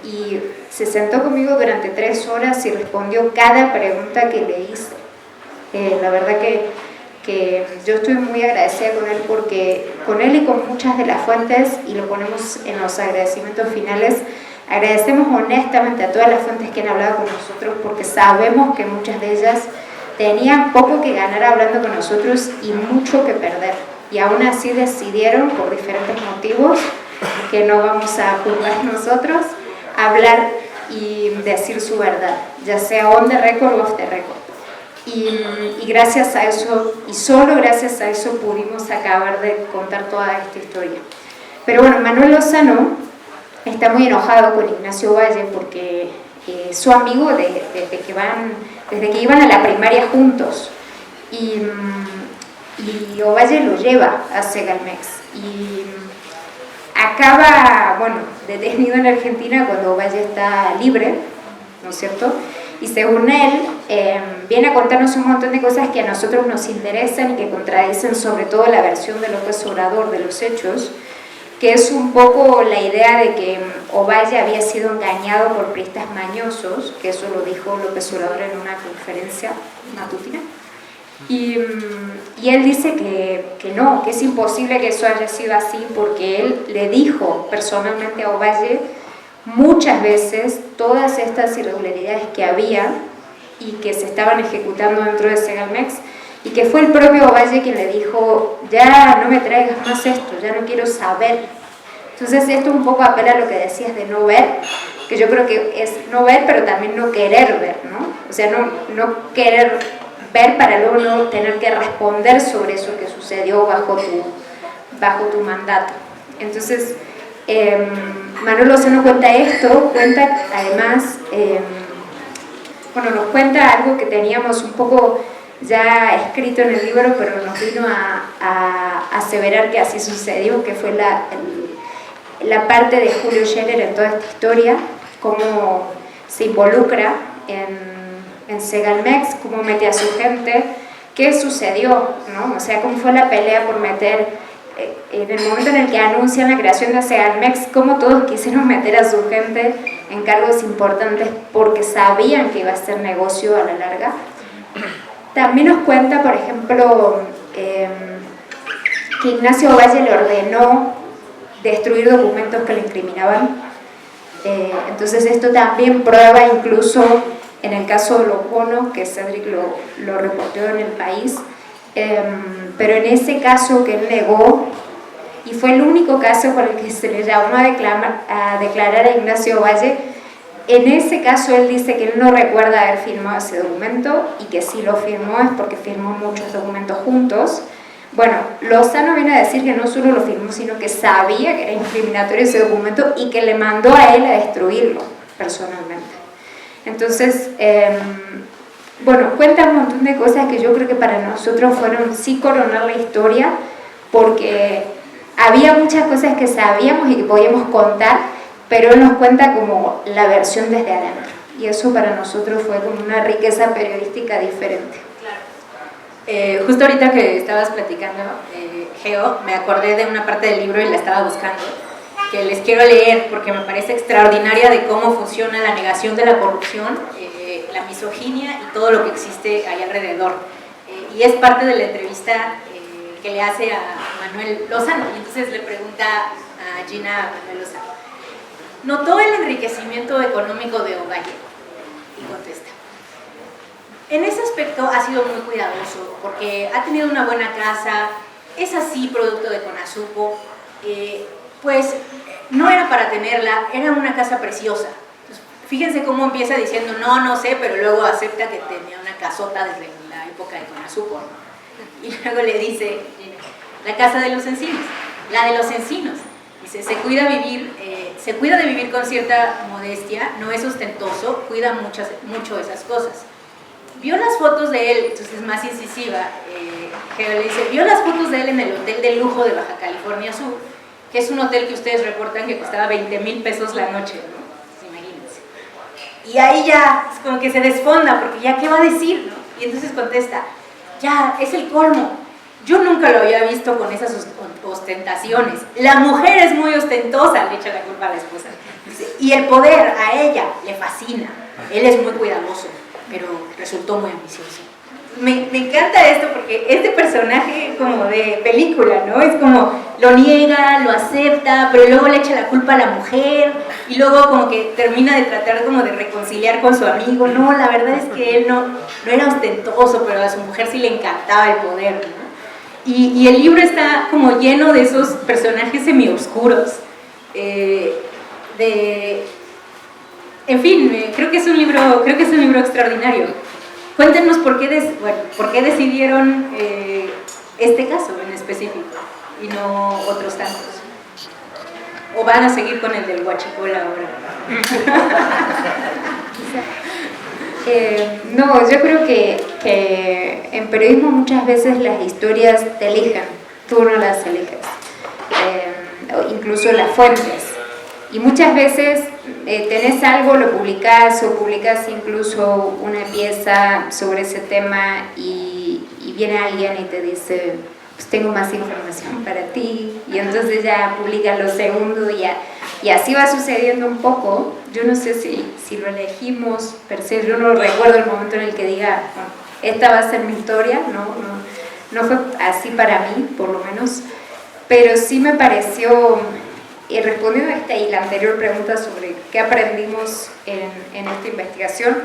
Y se sentó conmigo durante 3 horas y respondió cada pregunta que le hice. La verdad que yo estoy muy agradecida con él, porque con él y con muchas de las fuentes, y lo ponemos en los agradecimientos finales, agradecemos honestamente a todas las fuentes que han hablado con nosotros, porque sabemos que muchas de ellas tenían poco que ganar hablando con nosotros y mucho que perder, y aún así decidieron, por diferentes motivos que no vamos a juzgar nosotros, hablar y decir su verdad, ya sea on the record o off the record. Y gracias a eso, y solo gracias a eso, pudimos acabar de contar toda esta historia. Pero bueno, Manuel Lozano está muy enojado con Ignacio Ovalle porque su amigo desde que iban a la primaria juntos, y Ovalle lo lleva a Segalmex y acaba, bueno, detenido en Argentina cuando Ovalle está libre, ¿no es cierto? Y según él, viene a contarnos un montón de cosas que a nosotros nos interesan y que contradicen sobre todo la versión de López Obrador de los hechos, que es un poco la idea de que Ovalle había sido engañado por priistas mañosos, que eso lo dijo López Obrador en una conferencia matutina. Y él dice que no, que es imposible que eso haya sido así, porque él le dijo personalmente a Ovalle muchas veces todas estas irregularidades que había y que se estaban ejecutando dentro de Segalmex, y que fue el propio Ovalle quien le dijo: ya no me traigas más esto, ya no quiero saber. Entonces esto un poco apela a lo que decías de no ver, que yo creo que es no ver, pero también no querer ver, ¿no? O sea, no querer ver para luego no tener que responder sobre eso que sucedió bajo tu mandato. Entonces Manuel Lozano cuenta esto, cuenta además, bueno, nos cuenta algo que teníamos un poco ya escrito en el libro, pero nos vino a aseverar que así sucedió, que fue la parte de Julio Scherer en toda esta historia, cómo se involucra en Segalmex, cómo mete a su gente, qué sucedió, ¿no? O sea, cómo fue la pelea por meter, en el momento en el que anuncian la creación de Segalmex, cómo todos quisieron meter a su gente en cargos importantes porque sabían que iba a ser negocio a la larga. También nos cuenta, por ejemplo, que Ignacio Ovalle le ordenó destruir documentos que le incriminaban. Entonces esto también prueba, incluso en el caso de los bonos, que Cedric lo reportó en El País, pero en ese caso que él negó, y fue el único caso por el que se le llamó a declarar a Ignacio Ovalle, en ese caso él dice que él no recuerda haber firmado ese documento, y que si lo firmó es porque firmó muchos documentos juntos. Bueno, Lozano viene a decir que no solo lo firmó, sino que sabía que era incriminatorio ese documento y que le mandó a él a destruirlo personalmente. Entonces, bueno, cuenta un montón de cosas que yo creo que para nosotros fueron sí coronar la historia, porque había muchas cosas que sabíamos y que podíamos contar, pero él nos cuenta como la versión desde adentro, y eso para nosotros fue como una riqueza periodística diferente. Justo ahorita que estabas platicando, Geo, me acordé de una parte del libro y la estaba buscando, que les quiero leer porque me parece extraordinaria de cómo funciona la negación de la corrupción, la misoginia y todo lo que existe ahí alrededor. Y es parte de la entrevista que le hace a Manuel Lozano, y entonces le pregunta a Gina a Manuel Lozano: ¿notó el enriquecimiento económico de Ovalle? Y contesta: en ese aspecto ha sido muy cuidadoso, porque ha tenido una buena casa, es así producto de Conasupo, pues no era para tenerla, era una casa preciosa. Entonces, fíjense cómo empieza diciendo no sé, pero luego acepta que tenía una casota desde la época de Conasupo, ¿no? Y luego le dice: la casa de los encinos, la de los encinos. Dice: se cuida de vivir con cierta modestia, no es ostentoso, cuida mucho esas cosas. Vio las fotos de él, entonces es más incisiva, que le dice: vio las fotos de él en el hotel de lujo de Baja California Sur, que es un hotel que ustedes reportan que costaba 20,000 pesos la noche, ¿no? Pues imagínense. Y ahí ya es como que se desfonda, porque ya qué va a decir, ¿no? Y entonces contesta: ya, es el colmo. Yo nunca lo había visto con esas ostentaciones. La mujer es muy ostentosa, le echa la culpa a la esposa. Y el poder a ella le fascina. Él es muy cuidadoso, pero resultó muy ambicioso. Me encanta esto porque este personaje como de película, ¿no? Es como lo niega, lo acepta, pero luego le echa la culpa a la mujer y luego como que termina de tratar como de reconciliar con su amigo. No, la verdad es que él no era ostentoso, pero a su mujer sí le encantaba el poder, ¿no? Y el libro está como lleno de esos personajes semioscuros, en fin, creo que es un libro extraordinario. Cuéntenos por qué decidieron este caso en específico y no otros tantos. ¿O van a seguir con el del Huachicol ahora? No, yo creo que en periodismo muchas veces las historias te eligen, tú no las eliges, incluso las fuentes. Y muchas veces tenés algo, lo publicás o publicás incluso una pieza sobre ese tema y viene alguien y te dice: pues tengo más información para ti, y entonces ya publicas lo segundo y así va sucediendo un poco. Yo no sé si lo elegimos per se, yo no recuerdo el momento en el que diga: bueno, esta va a ser mi historia, no fue así para mí, por lo menos, pero sí me pareció, y respondiendo a esta y la anterior pregunta sobre qué aprendimos en esta investigación,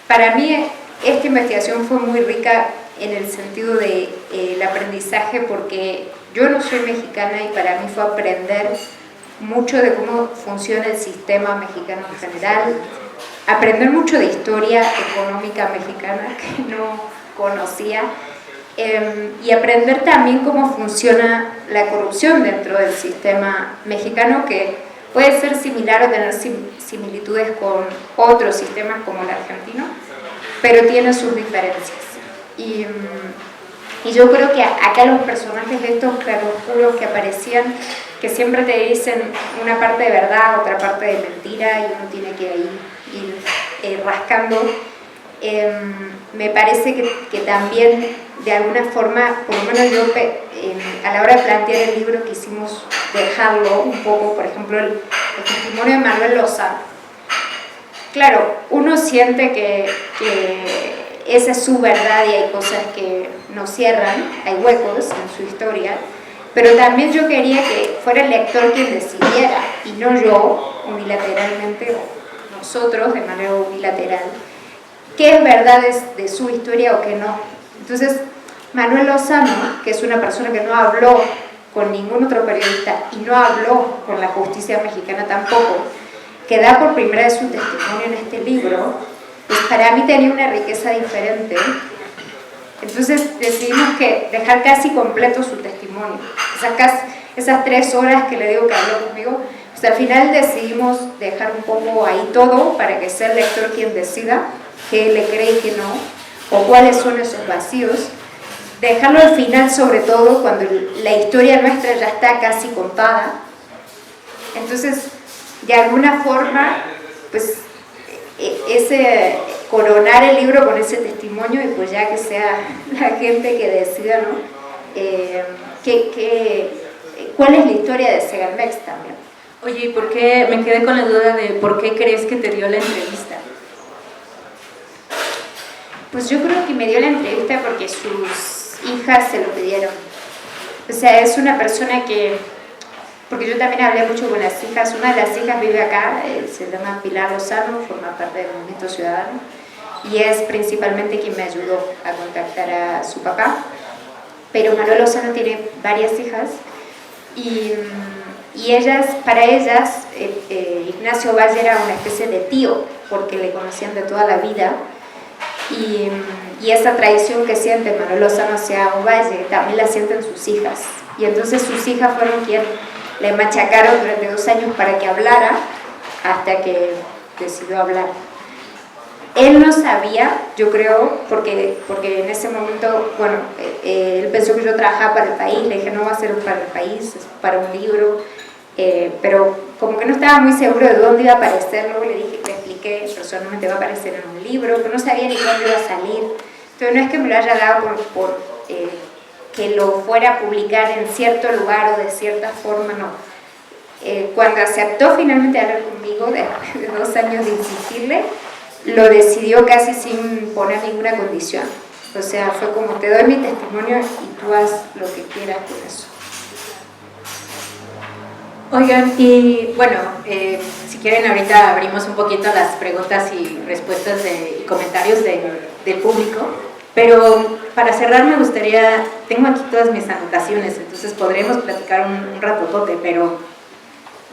para mí esta investigación fue muy rica en el sentido de el aprendizaje, porque yo no soy mexicana y para mí fue aprender mucho de cómo funciona el sistema mexicano en general, aprender mucho de historia económica mexicana que no conocía, y aprender también cómo funciona la corrupción dentro del sistema mexicano, que puede ser similar o tener similitudes con otros sistemas como el argentino, pero tiene sus diferencias. Y yo creo que acá los personajes estos claroscuros que aparecían, que siempre te dicen una parte de verdad, otra parte de mentira, y uno tiene que ir rascando, me parece que también de alguna forma, por lo menos yo a la hora de plantear el libro quisimos dejarlo un poco, por ejemplo el testimonio de Manuel Lozano. Claro, uno siente que esa es su verdad y hay cosas que no cierran, hay huecos en su historia, pero también yo quería que fuera el lector quien decidiera y no yo unilateralmente, o nosotros de manera unilateral, qué es verdad de su historia o qué no. Entonces, Manuel Lozano, que es una persona que no habló con ningún otro periodista y no habló con la justicia mexicana tampoco, que da por primera vez su testimonio en este libro, pues para mí tenía una riqueza diferente. Entonces decidimos dejar casi completo su testimonio. Esas 3 horas que le digo que habló conmigo, pues al final decidimos dejar un poco ahí todo para que sea el lector quien decida qué le cree y qué no. o cuáles son esos vacíos, dejarlo al final, sobre todo cuando la historia nuestra ya está casi contada. Entonces, de alguna forma, pues coronar el libro con ese testimonio, y pues ya que sea la gente que decida, ¿no? ¿Cuál es la historia de Segalmex también? Oye, ¿y por qué? Me quedé con la duda de por qué crees que te dio la entrevista. Pues yo creo que me dio la entrevista porque sus hijas se lo pidieron. O sea, es una persona que, porque yo también hablé mucho con las hijas, una de las hijas vive acá, se llama Pilar Lozano, forma parte del Movimiento Ciudadano, y es principalmente quien me ayudó a contactar a su papá. Pero Manuel Lozano tiene varias hijas, y ellas, para ellas, Ignacio Valle era una especie de tío, porque le conocían de toda la vida, y esa traición que siente Manuel Lozano hacia Ovalle también la sienten sus hijas, y entonces sus hijas fueron quienes le machacaron durante 2 años para que hablara, hasta que decidió hablar. Él no sabía, yo creo, porque en ese momento, bueno, él pensó que yo trabajaba para el país, le dije no va a ser para el país, es para un libro, pero como que no estaba muy seguro de dónde iba a aparecer. Luego le expliqué, personalmente va a aparecer en un libro, pero no sabía ni cuándo iba a salir. Entonces no es que me lo haya dado por que lo fuera a publicar en cierto lugar o de cierta forma, no. Cuando aceptó finalmente hablar conmigo, después de 2 años de insistirle, lo decidió casi sin poner ninguna condición. O sea, fue como te doy mi testimonio y tú haz lo que quieras con eso. Oigan, y bueno, si quieren ahorita abrimos un poquito las preguntas y respuestas y comentarios del público, pero para cerrar me gustaría, tengo aquí todas mis anotaciones, entonces podremos platicar un ratotote, pero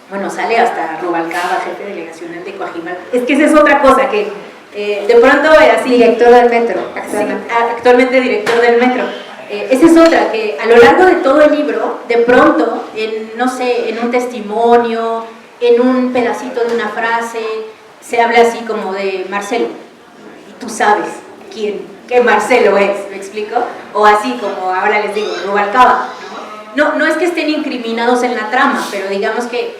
bueno, sale hasta Rubalcaba, jefe delegacional de Coajimalpa. Es que esa es otra cosa que de pronto así... Director del metro, actualmente. Sí, actualmente director del metro. Esa es otra, que a lo largo de todo el libro, de pronto, no sé, en un testimonio, en un pedacito de una frase, se habla así como de Marcelo. Y tú sabes qué Marcelo es, ¿me explico? O así como ahora les digo, Rubalcaba. No es que estén incriminados en la trama, pero digamos que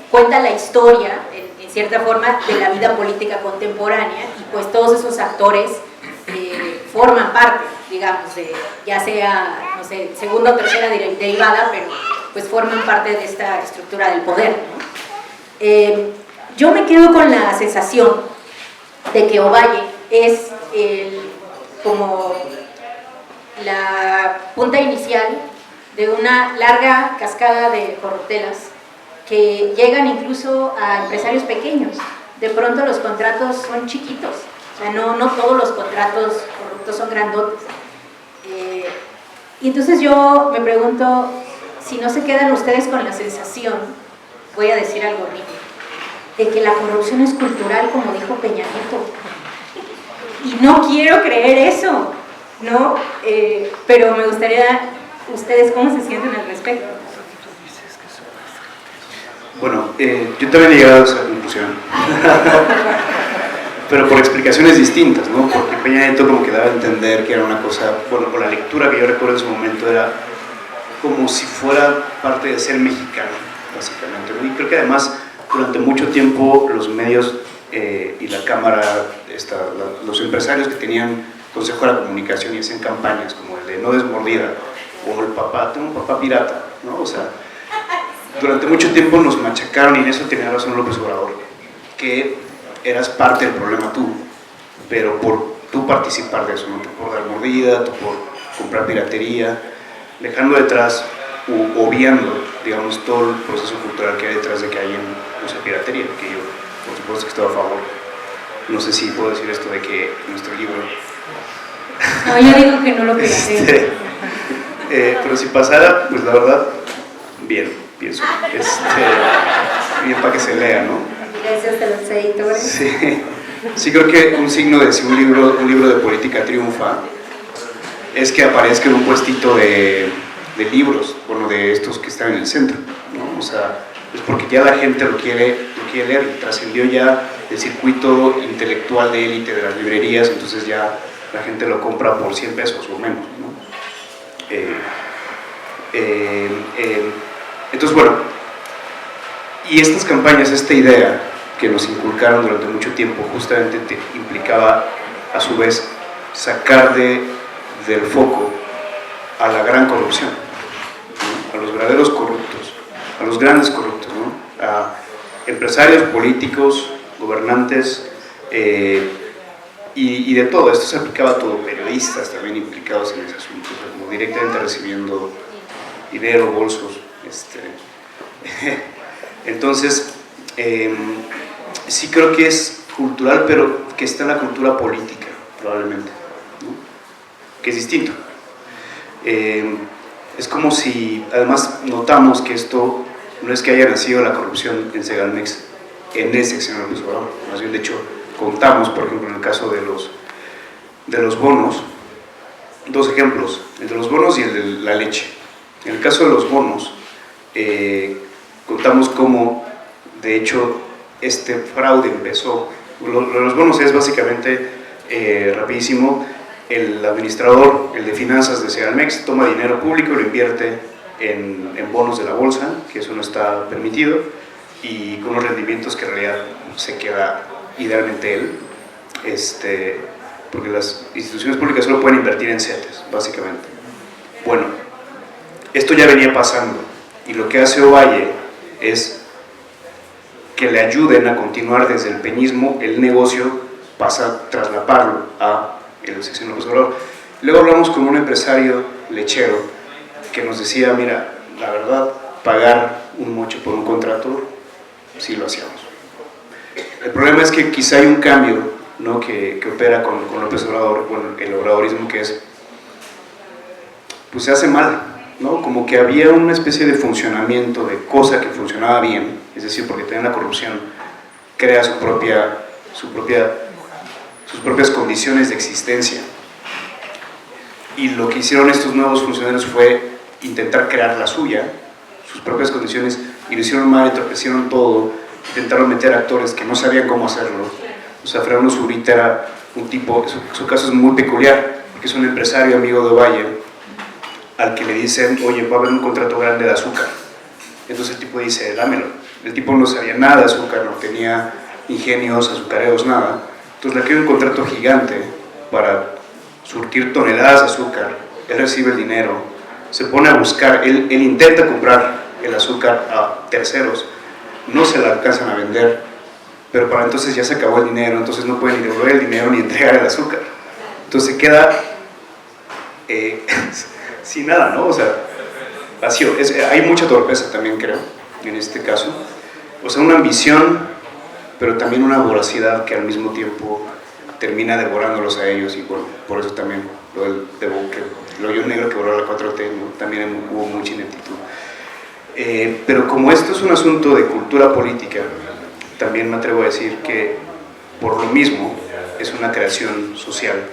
cuenta la historia, en cierta forma, de la vida política contemporánea, y pues todos esos actores forman parte, digamos, ya sea, no sé, segunda o tercera derivada, pero pues forman parte de esta estructura del poder, ¿no? Yo me quedo con la sensación de que Ovalle es como la punta inicial de una larga cascada de corruptelas que llegan incluso a empresarios pequeños. De pronto los contratos son chiquitos, o sea, no todos los contratos corruptos son grandotes. Y entonces yo me pregunto, si no se quedan ustedes con la sensación, voy a decir algo horrible, de que la corrupción es cultural, como dijo Peña Nieto. Y no quiero creer eso, ¿no? Pero me gustaría, ¿ustedes cómo se sienten al respecto? Bueno, yo también he llegado a esa conclusión, pero por explicaciones distintas, ¿no? Porque Peña Nieto como que daba a entender que era una cosa, bueno, con la lectura que yo recuerdo en su momento era como si fuera parte de ser mexicano, básicamente, ¿no? Y creo que además durante mucho tiempo los medios y la Cámara, los empresarios que tenían Consejo de la Comunicación y hacían campañas como el de No Desmordida o el papá, tengo un papá pirata, ¿no? O sea, durante mucho tiempo nos machacaron, y en eso tenía razón López Obrador, que eras parte del problema tú, pero por tú participar de eso, no tú por dar mordida, tú por comprar piratería, dejando detrás, obviando, digamos, todo el proceso cultural que hay detrás de que hay en piratería, que yo, por supuesto, que estoy a favor. No sé si puedo decir esto de que nuestro libro... No, yo digo que no lo pirateen. Pero si pasara, pues la verdad, bien, pienso. Bien para que se lea, ¿no? Gracias a los editores. Sí, sí, creo que un signo de si un libro de política triunfa es que aparezca en un puestito de libros, bueno, de estos que están en el centro, ¿no? O sea, es porque ya la gente lo quiere leer, y trascendió ya el circuito intelectual de élite de las librerías, entonces ya la gente lo compra por 100 pesos o menos, ¿no? Entonces, bueno, y estas campañas, esta idea que nos inculcaron durante mucho tiempo, justamente implicaba a su vez sacar del foco a la gran corrupción, ¿no? A los verdaderos corruptos, a los grandes corruptos, ¿no? A empresarios, políticos, gobernantes, y de todo. Esto se aplicaba a todo, periodistas también implicados en ese asunto, como directamente recibiendo dinero, bolsos. Entonces, sí creo que es cultural, pero que está en la cultura política, probablemente, ¿no? Que es distinto. Es como si, además, notamos que esto no es que haya nacido la corrupción en Segalmex en el sexenio de López Obrador, más bien, de hecho, contamos, por ejemplo, en el caso de los bonos, dos ejemplos, el de los bonos y el de la leche. En el caso de los bonos, contamos cómo, de hecho, este fraude empezó. Lo de los bonos es básicamente, rapidísimo, el administrador, el de finanzas de Segalmex, toma dinero público y lo invierte en bonos de la bolsa, que eso no está permitido, y con unos rendimientos que en realidad se queda idealmente él, porque las instituciones públicas solo pueden invertir en CETES, básicamente. Bueno, esto ya venía pasando, y lo que hace Ovalle es que le ayuden a continuar desde el peñismo el negocio, pasa a traslaparlo a el sexenio López Obrador. Luego hablamos con un empresario lechero que nos decía, mira, la verdad, pagar un moche por un contrato, sí lo hacíamos. El problema es que quizá hay un cambio, ¿no?, que opera con López Obrador, bueno, el obradorismo, que es, pues se hace mal, ¿no? Como que había una especie de funcionamiento, de cosa que funcionaba bien, es decir, porque también la corrupción crea sus propias condiciones de existencia. Y lo que hicieron estos nuevos funcionarios fue intentar crear la suya, sus propias condiciones, y lo hicieron mal, entorpecieron todo, intentaron meter actores que no sabían cómo hacerlo. O sea, Fernando Zurita era un tipo, su caso es muy peculiar, porque es un empresario amigo de Ovalle, al que le dicen, oye, va a haber un contrato grande de azúcar. Entonces el tipo dice, dámelo. El tipo no sabía nada de azúcar, no tenía ingenios azucareros, nada. Entonces le quiere un contrato gigante para surtir toneladas de azúcar. Él recibe el dinero, se pone a buscar, él intenta comprar el azúcar a terceros, no se la alcanzan a vender, pero para entonces ya se acabó el dinero, entonces no pueden ni devolver el dinero ni entregar el azúcar. Entonces se queda sin nada, ¿no? O sea, vacío. Hay mucha torpeza también, creo, en este caso. O sea, una ambición, pero también una voracidad que al mismo tiempo termina devorándolos a ellos, y bueno, por eso también lo hoyo negro que borró la 4T, ¿no? También hubo mucha ineptitud. Pero como esto es un asunto de cultura política, también me atrevo a decir que por lo mismo es una creación social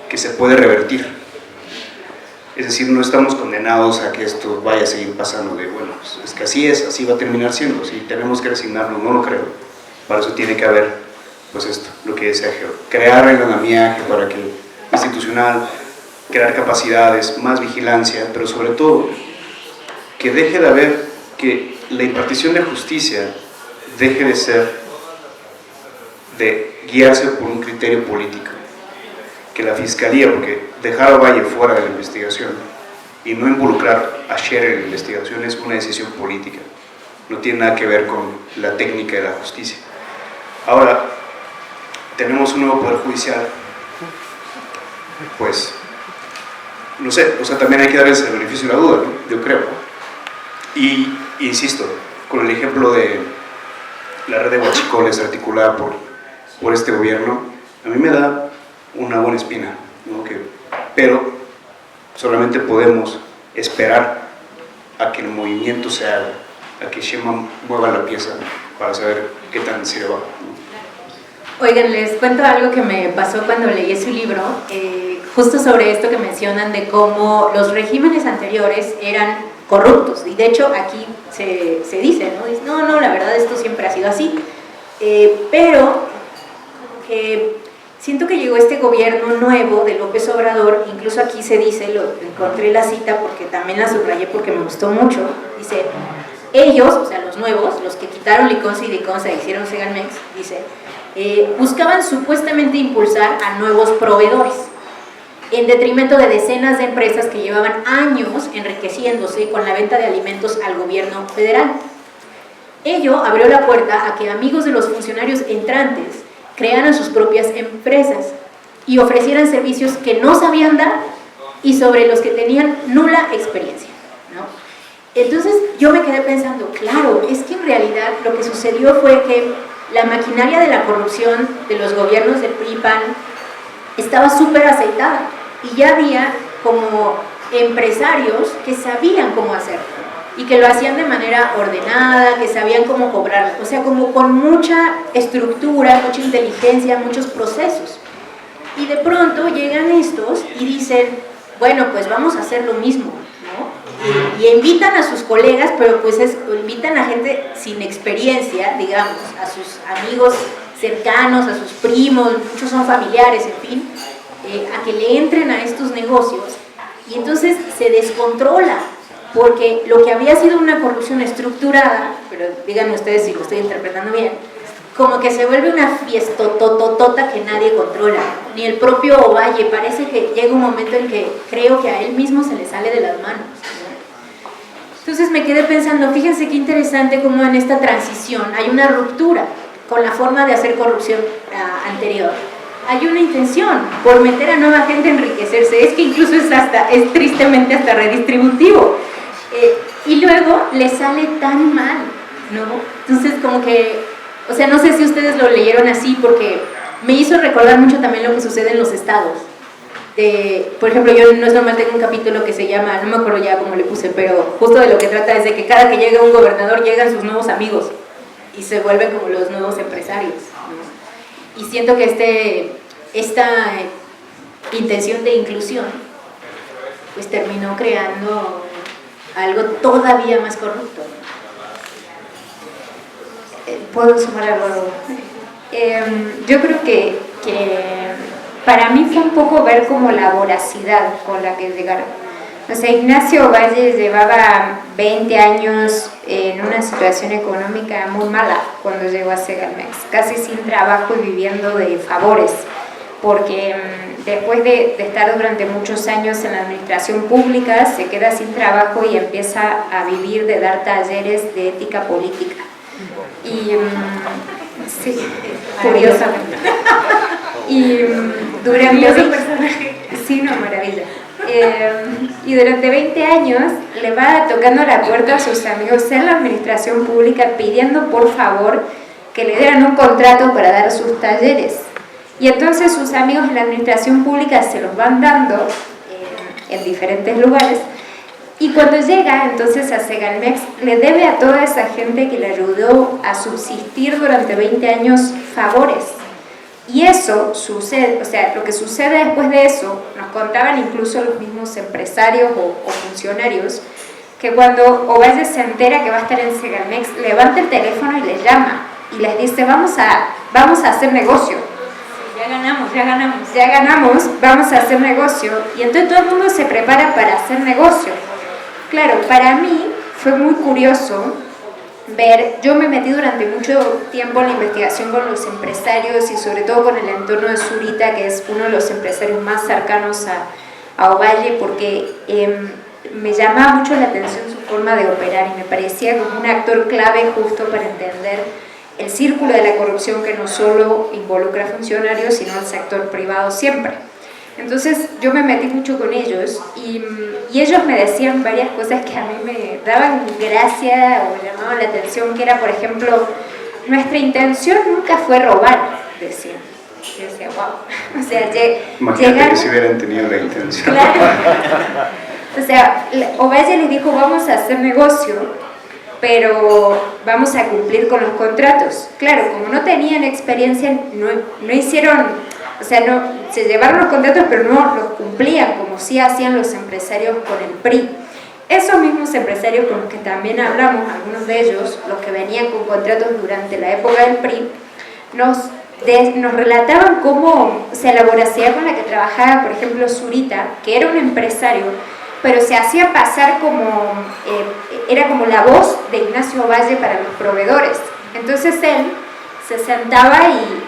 que se puede revertir. Es decir, no estamos condenados a que esto vaya a seguir pasando de, bueno, es que así es, así va a terminar siendo, si tenemos que resignarnos, no lo creo. Para eso tiene que haber, pues esto, lo que decía Geo, crear el andamiaje para que institucional, crear capacidades, más vigilancia, pero sobre todo que deje de haber, que la impartición de justicia deje de ser, de guiarse por un criterio político, que la fiscalía, porque dejar a Ovalle fuera de la investigación y no involucrar a Scherer en la investigación es una decisión política, no tiene nada que ver con la técnica de la justicia. Ahora, tenemos un nuevo poder judicial, pues, no sé, o sea, también hay que darles el beneficio de la duda, ¿no? Yo creo. Y insisto, con el ejemplo de la red de huachicoles articulada por este gobierno, a mí me da una buena espina, ¿no? Pero solamente podemos esperar a que el movimiento se haga, a que Sheinbaum mueva la pieza para saber qué tan se va, ¿no? Oigan, les cuento algo que me pasó cuando leí su libro, justo sobre esto que mencionan de cómo los regímenes anteriores eran corruptos, y de hecho aquí se dice, ¿no? Dice, no, la verdad esto siempre ha sido así, pero siento que llegó este gobierno nuevo de López Obrador, incluso aquí se dice, encontré la cita porque también la subrayé porque me gustó mucho, dice, ellos, o sea, los nuevos, los que quitaron Liconza y Liconza e hicieron Segalmex, dice, buscaban supuestamente impulsar a nuevos proveedores, en detrimento de decenas de empresas que llevaban años enriqueciéndose con la venta de alimentos al gobierno federal. Ello abrió la puerta a que amigos de los funcionarios entrantes crearan sus propias empresas y ofrecieran servicios que no sabían dar y sobre los que tenían nula experiencia, ¿no? Entonces yo me quedé pensando, claro, es que en realidad lo que sucedió fue que la maquinaria de la corrupción de los gobiernos del PRI-PAN estaba súper aceitada y ya había como empresarios que sabían cómo hacerlo y que lo hacían de manera ordenada, que sabían cómo cobrar, o sea, como con mucha estructura, mucha inteligencia, muchos procesos. Y de pronto llegan estos y dicen, bueno, pues vamos a hacer lo mismo, ¿no? Y invitan a sus colegas, pero pues invitan a gente sin experiencia, digamos, a sus amigos cercanos, a sus primos, muchos son familiares, en fin, a que le entren a estos negocios y entonces se descontrola, porque lo que había sido una corrupción estructurada, pero díganme ustedes si lo estoy interpretando bien, como que se vuelve una fiestototota que nadie controla, ni el propio Ovalle, parece que llega un momento en que creo que a él mismo se le sale de las manos, ¿no? Entonces me quedé pensando, fíjense qué interesante cómo en esta transición hay una ruptura con la forma de hacer corrupción anterior. Hay una intención por meter a nueva gente a enriquecerse, es que incluso es tristemente hasta redistributivo, y luego le sale tan mal, ¿no? Entonces como que, o sea, no sé si ustedes lo leyeron así, porque me hizo recordar mucho también lo que sucede en los estados. Por ejemplo, yo en No es Normal tengo un capítulo que se llama, no me acuerdo ya cómo le puse, pero justo de lo que trata es de que cada que llega un gobernador llegan sus nuevos amigos y se vuelven como los nuevos empresarios, ¿no? Y siento que esta intención de inclusión pues terminó creando algo todavía más corrupto. ¿Puedo sumar algo? Yo creo que para mí fue un poco ver como la voracidad con la que llegaron. O sea, Ignacio Valle llevaba 20 años en una situación económica muy mala cuando llegó a Segalmex, casi sin trabajo y viviendo de favores, porque después de estar durante muchos años en la administración pública, se queda sin trabajo y empieza a vivir de dar talleres de ética política. Y sí, curiosamente. Y durante sí, no, maravilla. Y durante 20 años le va tocando la puerta a sus amigos en la administración pública pidiendo por favor que le dieran un contrato para dar sus talleres. Y entonces sus amigos en la administración pública se los van dando en diferentes lugares. Y cuando llega entonces a Segalmex, le debe a toda esa gente que le ayudó a subsistir durante 20 años favores. Y eso sucede, o sea, lo que sucede después de eso, nos contaban incluso los mismos empresarios o funcionarios, que cuando Ovalle se entera que va a estar en Segalmex, levanta el teléfono y les llama y les dice, vamos a hacer negocio. Ya ganamos, vamos a hacer negocio. Y entonces todo el mundo se prepara para hacer negocio. Claro, para mí fue muy curioso ver, yo me metí durante mucho tiempo en la investigación con los empresarios y sobre todo con el entorno de Zurita, que es uno de los empresarios más cercanos a Ovalle, porque me llamaba mucho la atención su forma de operar y me parecía como un actor clave justo para entender el círculo de la corrupción que no solo involucra a funcionarios, sino al sector privado siempre. Entonces yo me metí mucho con ellos y ellos me decían varias cosas que a mí me daban gracia o llamaban la atención, que era, por ejemplo, nuestra intención nunca fue robar, decían. Yo decía, wow. O sea, imagínate que si hubieran tenido la intención. Claro. O sea, Ovalle les dijo, vamos a hacer negocio, pero vamos a cumplir con los contratos. Claro, como no tenían experiencia, no hicieron... O sea, se llevaron los contratos, pero no los cumplían, como sí hacían los empresarios con el PRI. Esos mismos empresarios con los que también hablamos, algunos de ellos, los que venían con contratos durante la época del PRI, nos nos relataban cómo la voracidad con la que trabajaba, por ejemplo, Zurita, que era un empresario, pero se hacía pasar como, era como la voz de Ignacio Valle para los proveedores. Entonces él se sentaba y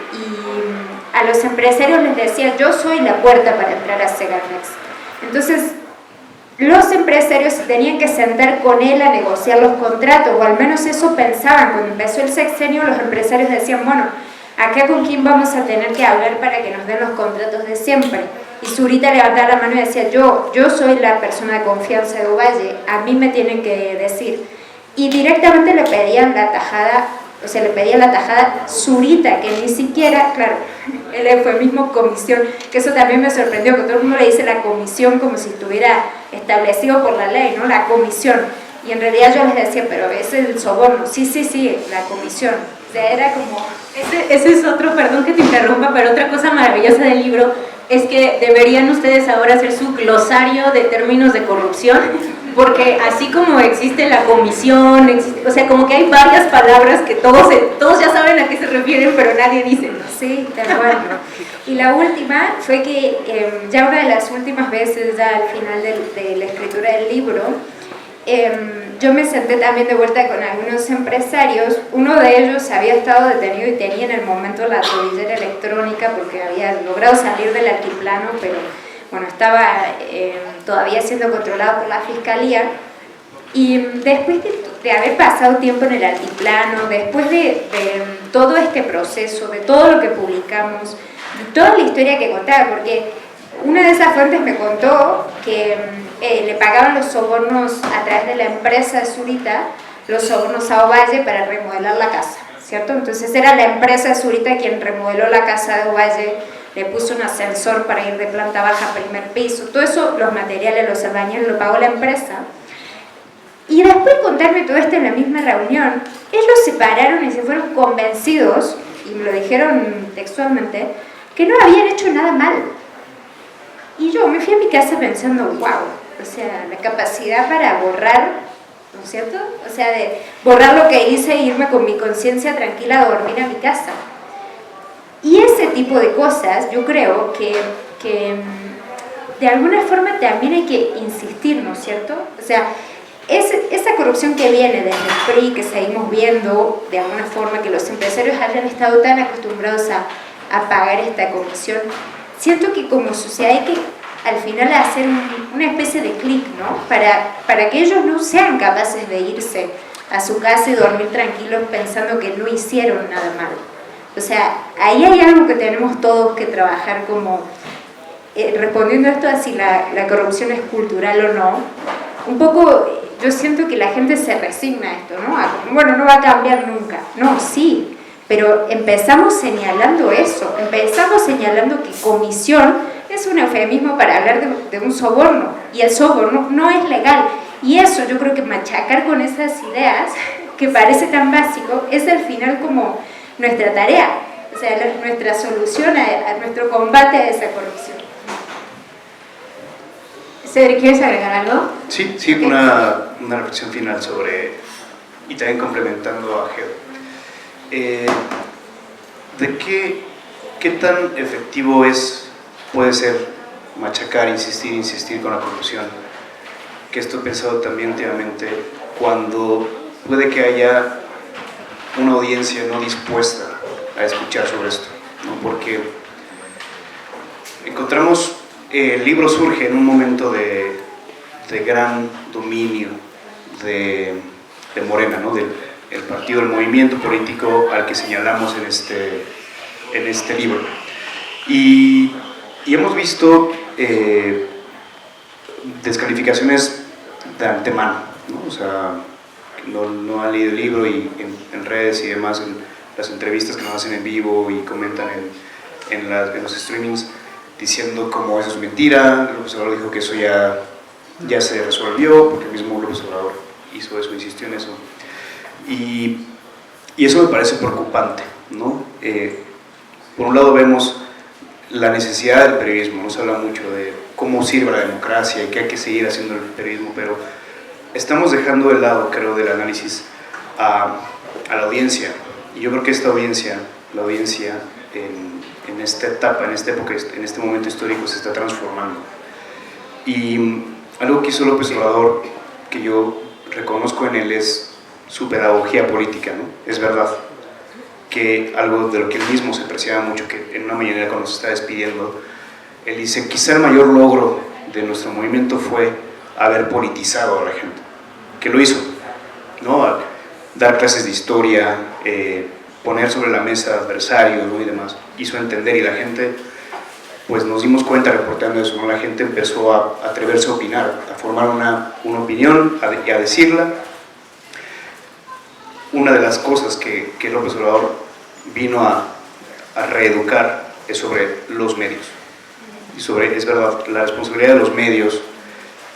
a los empresarios les decía: yo soy la puerta para entrar a Segalmex. Entonces los empresarios se tenían que sentar con él a negociar los contratos, o al menos eso pensaban. Cuando empezó el sexenio, los empresarios decían: bueno, acá con quién vamos a tener que hablar para que nos den los contratos de siempre. Y Zurita levantaba la mano y decía: yo soy la persona de confianza de Ovalle, a mí me tienen que decir. Y directamente le pedían la tajada, le pedía la tajada Zurita, que ni siquiera, claro, el eufemismo comisión, que eso también me sorprendió, que todo el mundo le dice la comisión como si estuviera establecido por la ley, ¿no? La comisión. Y en realidad yo les decía: pero ese es el soborno. Sí, la comisión. O sea, era como... Ese es otro, perdón que te interrumpa, pero otra cosa maravillosa del libro es que deberían ustedes ahora hacer su glosario de términos de corrupción, porque así como existe la comisión, o sea, como que hay varias palabras que todos ya saben a qué se refieren, pero nadie dice, ¿no? Sí, tal cual. Y la última fue que ya una de las últimas veces, ya al final de la escritura del libro, yo me senté también de vuelta con algunos empresarios. Uno de ellos había estado detenido y tenía en el momento la tobillera electrónica porque había logrado salir del altiplano, pero bueno, estaba todavía siendo controlado por la fiscalía. Y después de haber pasado tiempo en el altiplano, después de todo este proceso, de todo lo que publicamos, de toda la historia que contaba, porque una de esas fuentes me contó que le pagaban los sobornos a través de la empresa de Zurita, los sobornos a Ovalle para remodelar la casa, ¿cierto? Entonces era la empresa de Zurita quien remodeló la casa de Ovalle, le puso un ascensor para ir de planta baja a primer piso, todo eso, los materiales, los albañiles, lo pagó la empresa. Y después de contarme todo esto en la misma reunión, ellos se pararon y se fueron convencidos, y me lo dijeron textualmente, que no habían hecho nada mal. Y yo me fui a mi casa pensando: wow, o sea, la capacidad para borrar, ¿no es cierto? O sea, de borrar lo que hice e irme con mi conciencia tranquila a dormir a mi casa. Y ese tipo de cosas, yo creo que de alguna forma también hay que insistir, ¿no es cierto? O sea, esa corrupción que viene desde el PRI, que seguimos viendo de alguna forma, que los empresarios hayan estado tan acostumbrados a pagar esta comisión, siento que como sociedad hay que al final hacer una especie de clic, ¿no? Para que ellos no sean capaces de irse a su casa y dormir tranquilos pensando que no hicieron nada mal. O sea, ahí hay algo que tenemos todos que trabajar, como respondiendo a esto, a si la corrupción es cultural o no. Un poco yo siento que la gente se resigna a esto, ¿no? Bueno, no va a cambiar nunca. No, sí, pero empezamos señalando eso, empezamos señalando que comisión es un eufemismo para hablar de un soborno, y el soborno no es legal. Y eso yo creo que machacar con esas ideas, que parece tan básico, es al final como nuestra tarea, o sea, nuestra solución a nuestro combate a esa corrupción. Cedric, ¿quieres agregar algo? Sí, okay. Una reflexión final sobre, y también complementando a Geo. ¿De qué tan efectivo puede ser machacar, insistir con la corrupción? Que esto he pensado también últimamente, cuando puede que haya una audiencia no dispuesta a escuchar sobre esto, ¿no? Porque encontramos, el libro surge en un momento de gran dominio de Morena, ¿no? Del partido, del movimiento político al que señalamos en este libro. Y hemos visto descalificaciones de antemano, ¿no? O sea, no han leído el libro, y en redes y demás, en las entrevistas que nos hacen en vivo y comentan en los streamings, diciendo como eso es mentira. López Obrador dijo que eso ya se resolvió, porque el mismo López Obrador hizo eso, insistió en eso. Y eso me parece preocupante, ¿no? Por un lado vemos la necesidad del periodismo, nos habla mucho de cómo sirve la democracia y que hay que seguir haciendo el periodismo, pero estamos dejando de lado, creo, del análisis a la audiencia. Y yo creo que esta audiencia, la audiencia en esta etapa, en esta época, en este momento histórico se está transformando. Y algo que hizo López Obrador, que yo reconozco en él, es su pedagogía política, ¿no? Es verdad que algo de lo que él mismo se apreciaba mucho, que en una mañanera cuando se está despidiendo, él dice, quizá el mayor logro de nuestro movimiento fue haber politizado a la gente, que lo hizo, ¿no? A dar clases de historia, poner sobre la mesa adversarios, ¿no? Y demás, hizo entender, y la gente, pues nos dimos cuenta reportando eso, ¿no? La gente empezó a atreverse a opinar, a formar una opinión y a decirla. Una de las cosas que López Obrador vino a reeducar es sobre los medios, y sobre, es verdad, la responsabilidad de los medios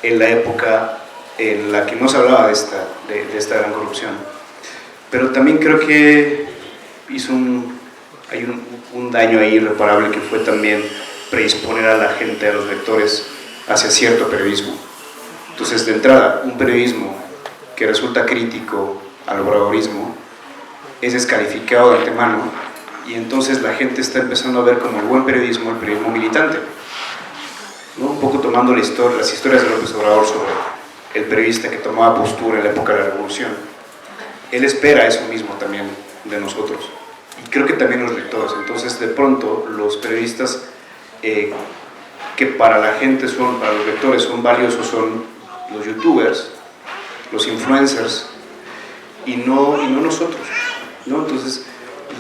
en la época en la que no se hablaba de esta gran corrupción. Pero también creo que hay un daño ahí irreparable, que fue también predisponer a la gente, a los lectores, hacia cierto periodismo. Entonces, de entrada, un periodismo que resulta crítico al obradorismo es descalificado de antemano, y entonces la gente está empezando a ver como el buen periodismo, el periodismo militante, ¿no? Un poco tomando las historias de López Obrador sobre el periodista que tomaba postura en la época de la Revolución. Él espera eso mismo también de nosotros, y creo que también los lectores. Entonces, de pronto, los periodistas que para la gente para los lectores son valiosos, son los youtubers, los influencers, y no nosotros, ¿no? Entonces,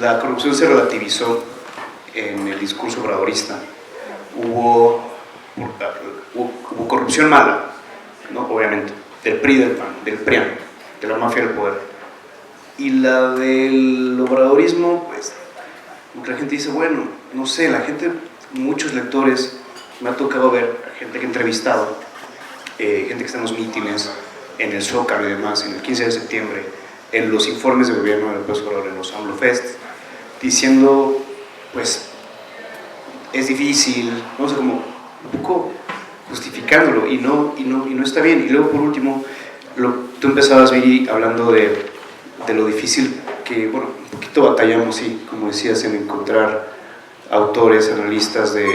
la corrupción se relativizó en el discurso obradorista. Hubo corrupción mala, ¿no? Obviamente, del PRI, del PAN, del PRIAN, de la mafia del poder. Y la del obradorismo, pues, la gente dice, bueno, no sé, la gente, muchos lectores, me ha tocado ver gente que he entrevistado, gente que está en los mítines, en el Zócalo y demás, en el 15 de septiembre, en los informes de gobierno de López Obrador, en los AMLO Fest, diciendo, pues, es difícil, no sé, como un poco justificándolo, y no está bien. Y luego, por último, tú empezabas, Viri, hablando de lo difícil que, bueno, un poquito batallamos, sí, como decías, en encontrar autores, analistas de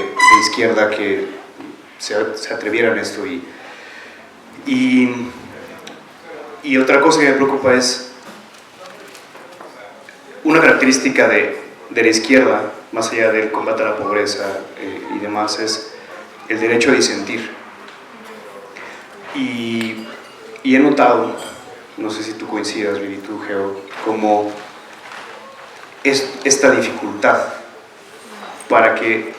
izquierda que se atrevieran a esto. Y otra cosa que me preocupa es una característica de la izquierda, más allá del combate a la pobreza y demás, es el derecho a disentir. Y he notado, no sé si tú coincidas, Viri, tú, Geo, como esta dificultad para que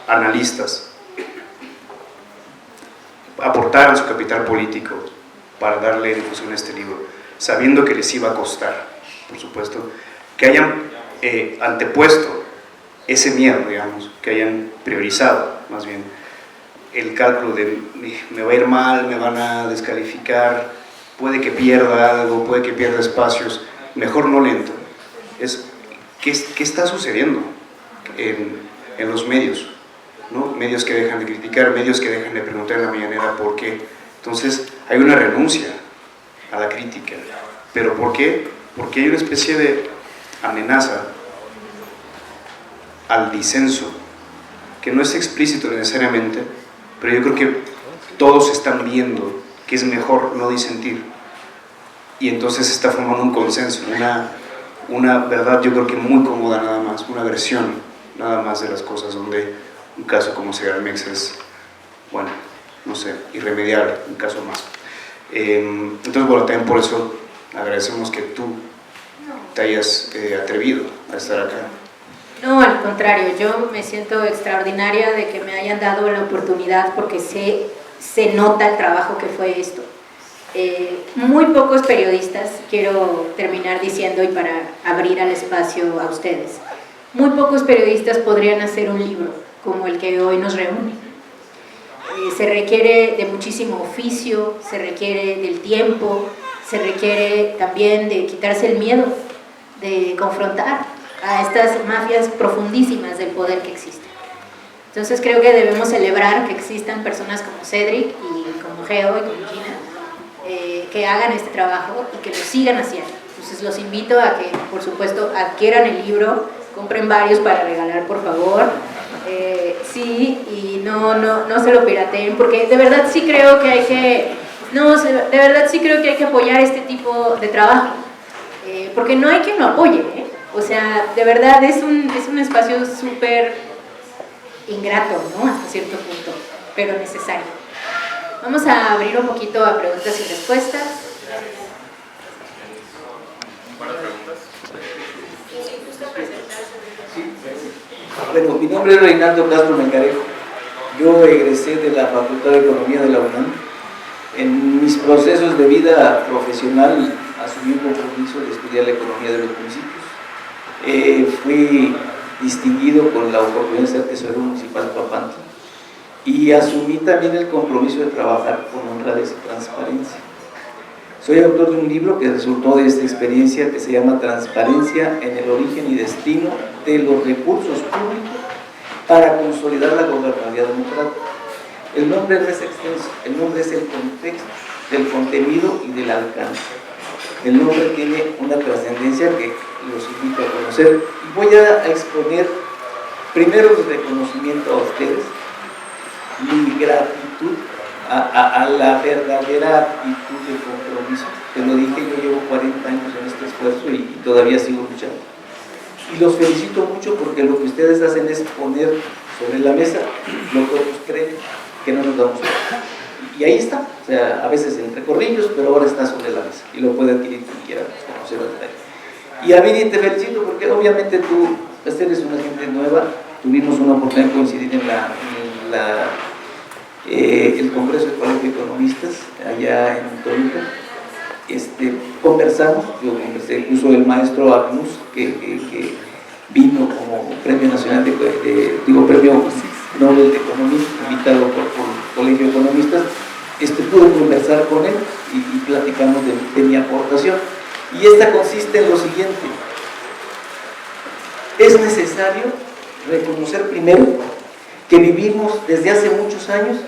analistas aportaran su capital político para darle difusión a este libro, sabiendo que les iba a costar, por supuesto, que hayan antepuesto ese miedo, digamos, que hayan priorizado, más bien, el cálculo de me va a ir mal, me van a descalificar, puede que pierda algo, puede que pierda espacios, mejor no lento. ¿Qué está sucediendo en los medios? ¿No? Medios que dejan de criticar, medios que dejan de preguntar en la mañanera por qué. Entonces hay una renuncia a la crítica. ¿Pero por qué? Porque hay una especie de amenaza al disenso, que no es explícito necesariamente, pero yo creo que todos están viendo que es mejor no disentir, y entonces se está formando un consenso, una verdad, yo creo que muy cómoda nada más, una versión nada más de las cosas, donde un caso como Segalmex es, bueno, no sé, irremediable, un caso más. Entonces, bueno, también por eso agradecemos que tú te hayas atrevido a estar acá. No, al contrario, yo me siento extraordinaria de que me hayan dado la oportunidad, porque se nota el trabajo que fue esto. Muy pocos periodistas, quiero terminar diciendo, y para abrir al espacio a ustedes, muy pocos periodistas podrían hacer un libro como el que hoy nos reúne. Se requiere de muchísimo oficio, se requiere del tiempo, se requiere también de quitarse el miedo, de confrontar a estas mafias profundísimas del poder que existen. Entonces creo que debemos celebrar que existan personas como Cedric y como Geo y como Gina, que hagan este trabajo y que lo sigan haciendo. Entonces los invito a que, por supuesto, adquieran el libro, compren varios para regalar, por favor. Sí, y no se lo pirateen, porque de verdad sí creo que hay que apoyar este tipo de trabajo, porque no hay quien lo apoye, ¿eh? O sea, de verdad es un espacio súper ingrato, ¿no? Hasta cierto punto, pero necesario. Vamos a abrir un poquito a preguntas y respuestas. ¿Buenas preguntas? Bueno, mi nombre es Reinaldo Castro Mengarejo. Yo egresé de la Facultad de Economía de la UNAM. En mis procesos de vida profesional asumí un compromiso de estudiar la economía de los municipios. Fui distinguido con la oportunidad de ser tesorero municipal de Papantla y asumí también el compromiso de trabajar con honradez y transparencia. Soy autor de un libro que resultó de esta experiencia que se llama Transparencia en el origen y destino de los recursos públicos para consolidar la gobernabilidad democrática. El nombre no es extenso, el nombre es el contexto del contenido y del alcance. El nombre tiene una trascendencia que los invito a conocer. Y voy a exponer primero el reconocimiento a ustedes, mi gratitud a la verdadera actitud de compromiso. Te lo dije, yo llevo 40 años en este esfuerzo y todavía sigo luchando. Y los felicito mucho porque lo que ustedes hacen es poner sobre la mesa lo que otros creen que no nos damos cuenta. Y ahí está, o sea, a veces entre corrillos, pero ahora está sobre la mesa y lo puede adquirir quien quiera conocer al detalle. Y a Viri, te felicito porque obviamente tú eres una gente nueva, tuvimos una oportunidad de coincidir en el Congreso del Colegio de Economistas allá en Toluca. Conversamos, yo conversé, incluso el maestro Agnus, que vino como Premio Nacional Premio Nobel de Economía, invitado por el Colegio de Economistas. Pude conversar con él y platicamos de mi aportación. Y esta consiste en lo siguiente: es necesario reconocer primero que vivimos desde hace muchos años,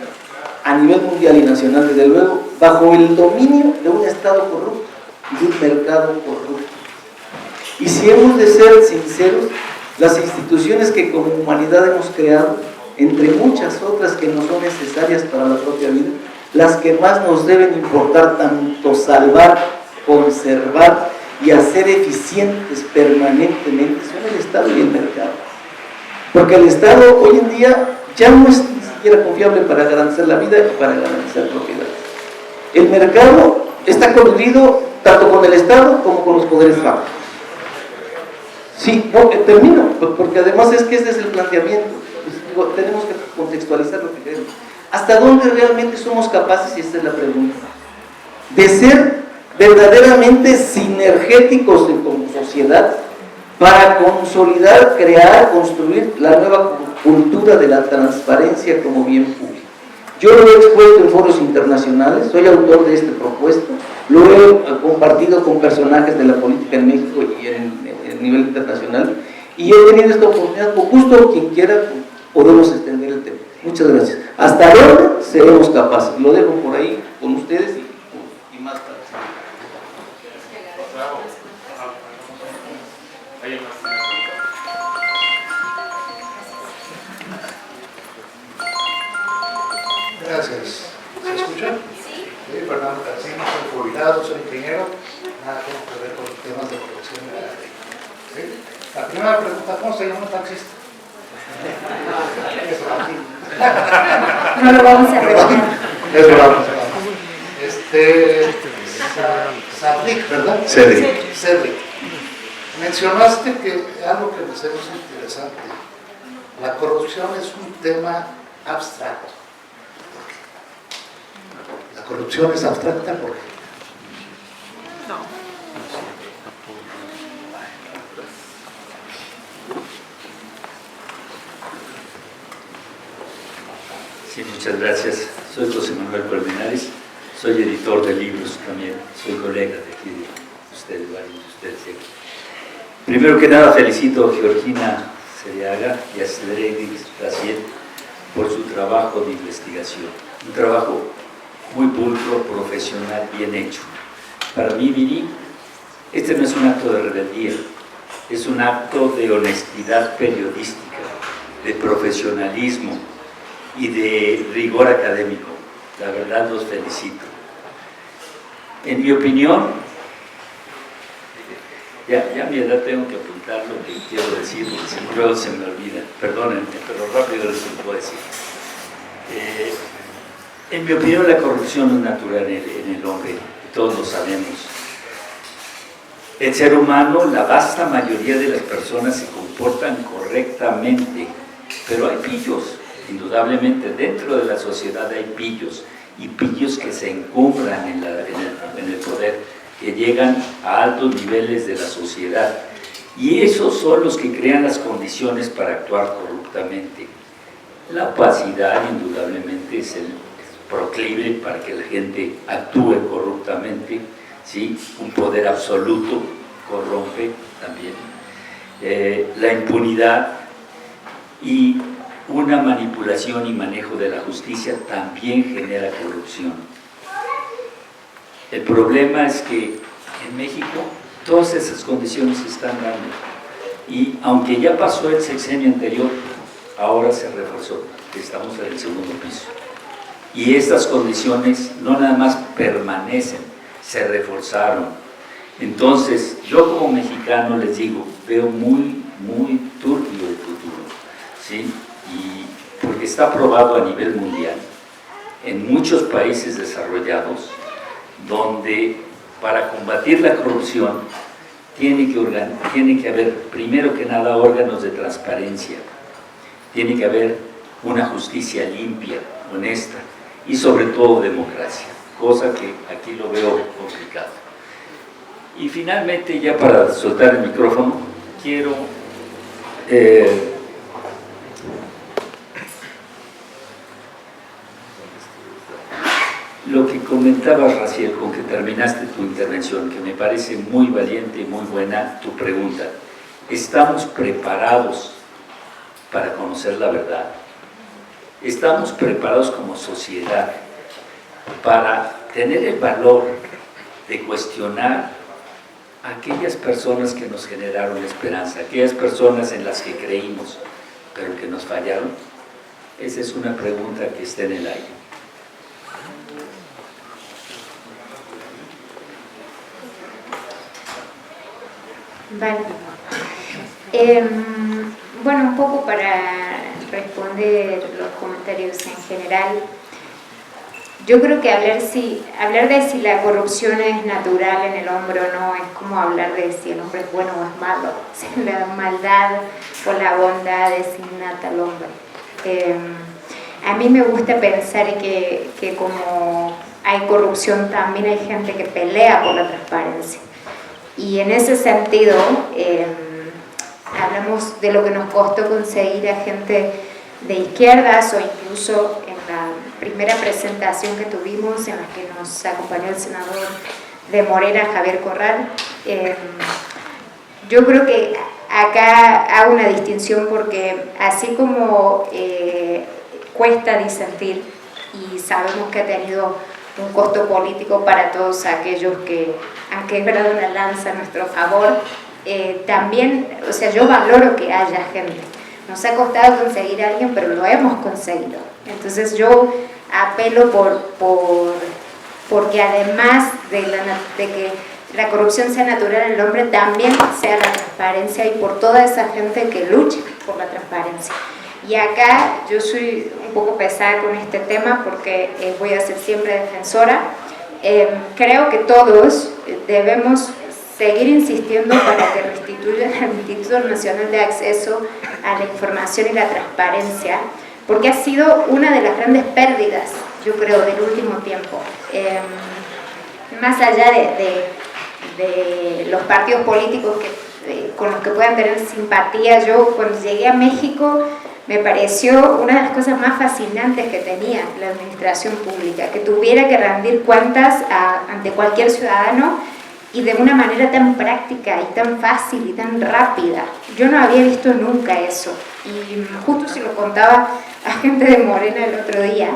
a nivel mundial y nacional desde luego, bajo el dominio de un Estado corrupto y de un mercado corrupto. Y si hemos de ser sinceros, las instituciones que como humanidad hemos creado, entre muchas otras que no son necesarias para la propia vida, las que más nos deben importar tanto salvar, conservar y hacer eficientes permanentemente son el Estado y el mercado. Porque el Estado hoy en día ya no es ni siquiera confiable para garantizar la vida y para garantizar propiedades. El mercado está coludido tanto con el Estado como con los poderes fácticos. Sí, no, termino, porque además es que ese es el planteamiento. Tenemos que contextualizar lo que queremos. ¿Hasta dónde realmente somos capaces, y esta es la pregunta, de ser verdaderamente sinergéticos como sociedad para consolidar, crear, construir la nueva cultura de la transparencia como bien público? Yo lo he expuesto en foros internacionales, soy autor de esta propuesta, lo he compartido con personajes de la política en México y en nivel internacional, y he tenido esta oportunidad. Con gusto, quien quiera, podemos extender el tema. Muchas gracias. ¿Hasta dónde seremos capaces? Lo dejo por ahí con ustedes y más tarde. Gracias. ¿Se escucha? Sí. Fernando Cancino, soy jubilado, soy ingeniero, nada tengo que ver con los temas de producción de la ley. ¿Sí? La primera pregunta: ¿cómo se llama un taxista? No lo vamos a revelar. Eso vamos. Cedric, ¿verdad? Cedric. Mencionaste que algo que me parece interesante: la corrupción es un tema abstracto. La corrupción es abstracta porque Sí, muchas gracias. Soy José Manuel Colmenares, soy editor de libros también, soy colega de aquí de ustedes, varios de ustedes. Primero que nada felicito a Georgina Cereaga y a Cedric Raciel por su trabajo de investigación, un trabajo muy pulcro, profesional, bien hecho. Para mí, Viri, este no es un acto de rebeldía, es un acto de honestidad periodística, de profesionalismo y de rigor académico. La verdad los felicito. En mi opinión, ya a mi edad tengo que apuntar lo que quiero decir, porque si no luego se me olvida. Perdónenme, pero rápido les puedo decir. En mi opinión, la corrupción es natural en el hombre, todos lo sabemos. El ser humano, la vasta mayoría de las personas se comportan correctamente, pero hay pillos, indudablemente dentro de la sociedad hay pillos, y pillos que se encumbran en el poder, que llegan a altos niveles de la sociedad, y esos son los que crean las condiciones para actuar corruptamente. La opacidad indudablemente es el proclive para que la gente actúe corruptamente, ¿sí? Un poder absoluto corrompe también. La impunidad y una manipulación y manejo de la justicia también genera corrupción. El problema es que en México todas esas condiciones se están dando, y aunque ya pasó el sexenio anterior, ahora se reforzó, estamos en el segundo piso. Y estas condiciones no nada más permanecen, se reforzaron. Entonces, yo como mexicano les digo, veo muy turbio el futuro, ¿sí? Y porque está probado a nivel mundial, en muchos países desarrollados, donde para combatir la corrupción tiene que haber, primero que nada, órganos de transparencia, tiene que haber una justicia limpia, honesta, y sobre todo democracia, cosa que aquí lo veo complicado. Y finalmente, ya para soltar el micrófono, quiero lo que comentabas, Raciel, con que terminaste tu intervención, que me parece muy valiente y muy buena tu pregunta. ¿Estamos preparados para conocer la verdad? ¿Estamos preparados como sociedad para tener el valor de cuestionar a aquellas personas que nos generaron esperanza, aquellas personas en las que creímos, pero que nos fallaron? Esa es una pregunta que está en el aire. Vale. Bueno, un poco para responder los comentarios en general, yo creo que hablar de si la corrupción es natural en el hombre o no es como hablar de si el hombre es bueno o es malo, si la maldad o la bondad es innata al hombre. A mí me gusta pensar que como hay corrupción, también hay gente que pelea por la transparencia. Y en ese sentido, hablamos de lo que nos costó conseguir a gente de izquierdas, o incluso en la primera presentación que tuvimos, en la que nos acompañó el senador de Morena, Javier Corral. Yo creo que acá hago una distinción, porque así como cuesta disentir, y sabemos que ha tenido un costo político para todos aquellos que han quebrado una lanza a nuestro favor, también, o sea, yo valoro que haya gente. Nos ha costado conseguir a alguien, pero lo hemos conseguido. Entonces yo apelo porque además de que la corrupción sea natural en el hombre, también sea la transparencia, y por toda esa gente que lucha por la transparencia. Y acá yo soy un poco pesada con este tema, porque voy a ser siempre defensora. Creo que todos debemos seguir insistiendo para que restituyan al Instituto Nacional de Acceso a la Información y la Transparencia, porque ha sido una de las grandes pérdidas, yo creo, del último tiempo. Más allá de los partidos políticos con los que puedan tener simpatía, yo cuando llegué a México me pareció una de las cosas más fascinantes que tenía la administración pública, que tuviera que rendir cuentas ante cualquier ciudadano, y de una manera tan práctica y tan fácil y tan rápida. Yo no había visto nunca eso, y justo se lo contaba a gente de Morena el otro día.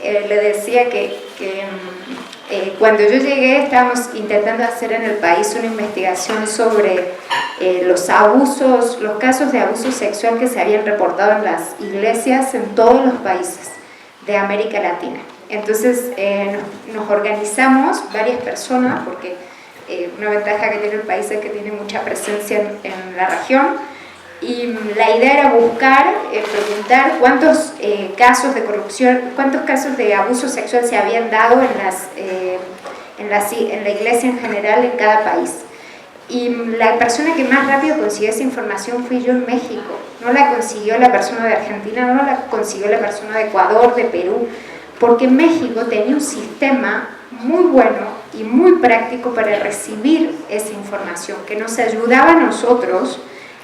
Le decía que Cuando yo llegué estábamos intentando hacer en el país una investigación sobre los casos de abuso sexual que se habían reportado en las iglesias en todos los países de América Latina. Entonces nos organizamos varias personas, porque una ventaja que tiene el país es que tiene mucha presencia en la región, y la idea era buscar, preguntar cuántos casos de corrupción, cuántos casos de abuso sexual se habían dado en la iglesia en general en cada país. Y la persona que más rápido consiguió esa información fui yo en México. No la consiguió la persona de Argentina, no la consiguió la persona de Ecuador, de Perú, porque México tenía un sistema muy bueno y muy práctico para recibir esa información, que nos ayudaba a nosotros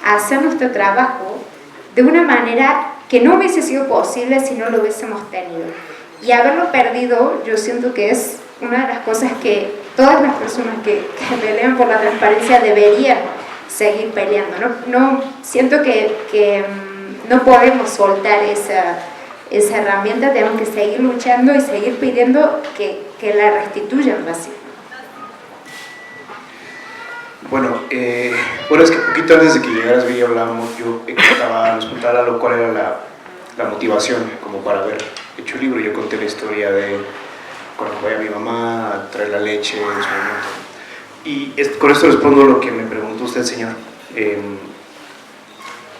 a hacer nuestro trabajo de una manera que no hubiese sido posible si no lo hubiésemos tenido. Y haberlo perdido, yo siento que es una de las cosas que todas las personas que pelean por la transparencia deberían seguir peleando. No siento que no podemos soltar esa herramienta, tenemos que seguir luchando y seguir pidiendo que la restituyan, básicamente. Bueno, es que poquito antes de que llegaras, vi, hablábamos, nos contaba Lalo cuál era la motivación como para haber hecho el libro. Yo conté la historia de cuando fue a mi mamá a traer la leche en su momento. Y con esto respondo lo que me preguntó usted, señor,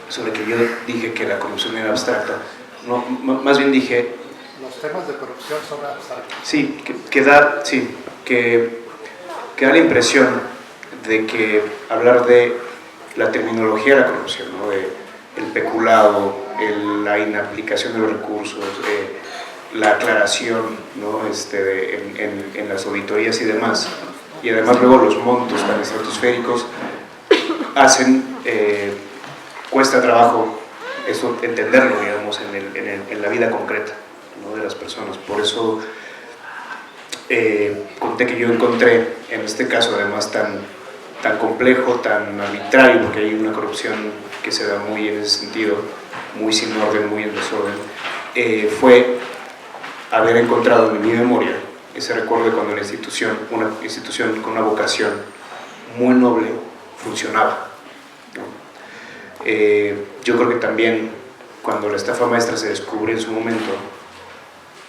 sobre que yo dije que la corrupción era abstracta. No, más bien dije... Los temas de corrupción son abstractos. Sí, que da la impresión de que hablar de la terminología de la corrupción, ¿no? De el peculado, la inaplicación de los recursos, la aclaración, ¿no? en las auditorías y demás, y además luego los montos tan estratosféricos cuesta trabajo eso entenderlo, digamos, en la vida concreta, ¿no? De las personas. Por eso conté que yo encontré en este caso, además tan complejo, tan arbitrario, porque hay una corrupción que se da muy en ese sentido, muy sin orden, muy en desorden, fue haber encontrado en mi memoria ese recuerdo de cuando una institución con una vocación muy noble funcionaba, ¿no? Yo creo que también cuando la estafa maestra se descubrió en su momento,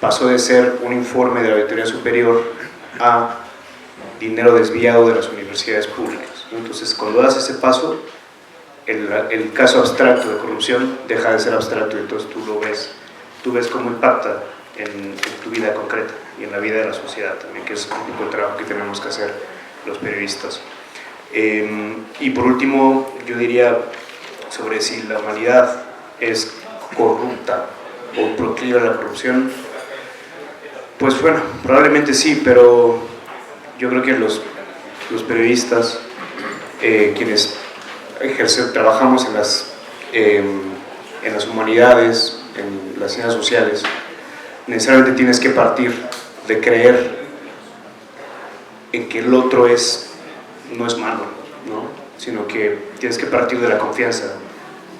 pasó de ser un informe de la Auditoría Superior a dinero desviado de las universidades públicas. Entonces, cuando das ese paso, el caso abstracto de corrupción deja de ser abstracto y entonces tú ves cómo impacta en tu vida concreta y en la vida de la sociedad también, que es un poco el trabajo que tenemos que hacer los periodistas. Y por último, yo diría sobre si la humanidad es corrupta o proclive a la corrupción. Pues bueno, probablemente sí, pero yo creo que los periodistas, quienes trabajamos en las humanidades, en las ciencias sociales, necesariamente tienes que partir de creer en que el otro no es malo, ¿no? Sino que tienes que partir de la confianza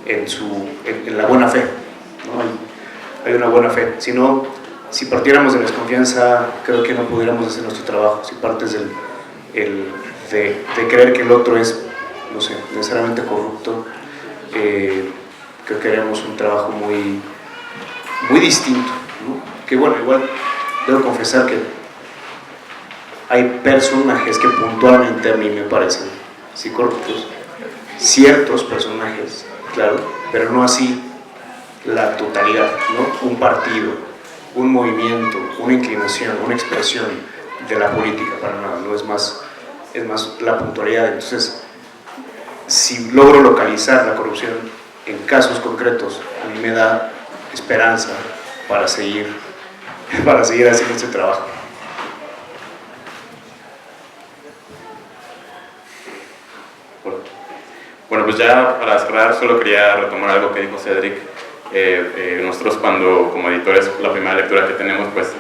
en la buena fe, ¿no? Hay una buena fe. Si partiéramos de la desconfianza, creo que no pudiéramos hacer nuestro trabajo. Si partes de creer que el otro es, no sé, necesariamente corrupto, creo que haríamos un trabajo muy, muy distinto, ¿no? Que bueno, igual debo confesar que hay personajes que puntualmente a mí me parecen sí corruptos, ciertos personajes, claro, pero no así la totalidad, ¿no? Un partido, un movimiento, una inclinación, una expresión de la política, para nada, no es más la puntualidad. Entonces, si logro localizar la corrupción en casos concretos, a mí me da esperanza para seguir haciendo este trabajo. Bueno, pues ya para cerrar, solo quería retomar algo que dijo Cedric. Nosotros como editores, la primera lectura que tenemos, pues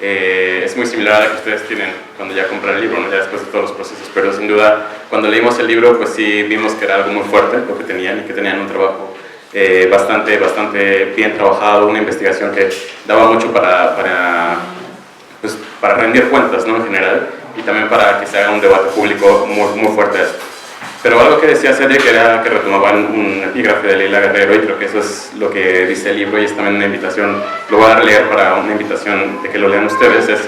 es muy similar a la que ustedes tienen cuando ya compran el libro, ¿no? Ya después de todos los procesos, pero sin duda, cuando leímos el libro, pues sí vimos que era algo muy fuerte lo que tenían, y que tenían un trabajo bastante bien trabajado, una investigación que daba mucho para para rendir cuentas, ¿no? En general, y también para que se haga un debate público muy fuerte de esto. Pero algo que decía Cedric era que retomaban un epígrafe de Leila Guerrero, y creo que eso es lo que dice el libro, y es también una invitación, lo voy a releer para una invitación de que lo lean ustedes, es: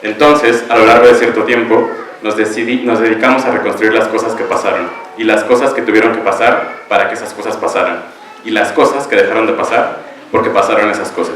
entonces, a lo largo de cierto tiempo, nos dedicamos a reconstruir las cosas que pasaron, y las cosas que tuvieron que pasar para que esas cosas pasaran, y las cosas que dejaron de pasar porque pasaron esas cosas.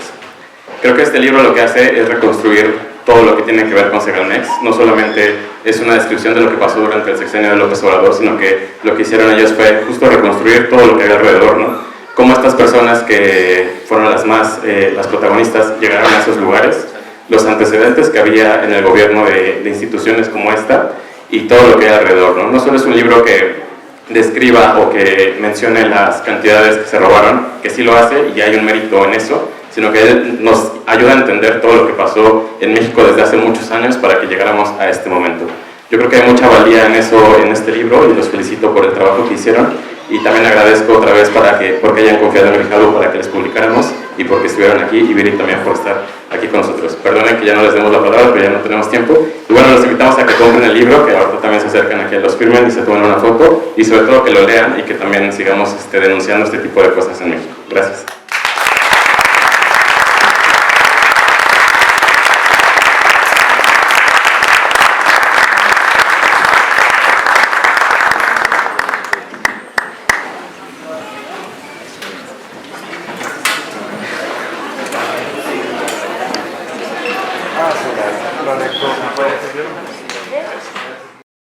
Creo que este libro lo que hace es reconstruir todo lo que tiene que ver con Segalmex. No solamente es una descripción de lo que pasó durante el sexenio de López Obrador, sino que lo que hicieron ellos fue justo reconstruir todo lo que había alrededor, ¿no? Cómo estas personas que fueron las protagonistas llegaron a esos lugares, los antecedentes que había en el gobierno de instituciones como esta y todo lo que hay alrededor, ¿no? No solo es un libro que describa o que mencione las cantidades que se robaron, que sí lo hace y hay un mérito en eso, sino que él nos ayuda a entender todo lo que pasó en México desde hace muchos años para que llegáramos a este momento. Yo creo que hay mucha valía en eso, en este libro, y los felicito por el trabajo que hicieron, y también agradezco otra vez porque hayan confiado en Grijalbo para que les publicáramos y porque estuvieron aquí, y Viri también por estar aquí con nosotros. Perdonen que ya no les demos la palabra, pero ya no tenemos tiempo. Y bueno, los invitamos a que compren el libro, que ahorita también se acercan aquí, los firmen y se tomen una foto, y sobre todo que lo lean y que también sigamos denunciando este tipo de cosas en México. Gracias.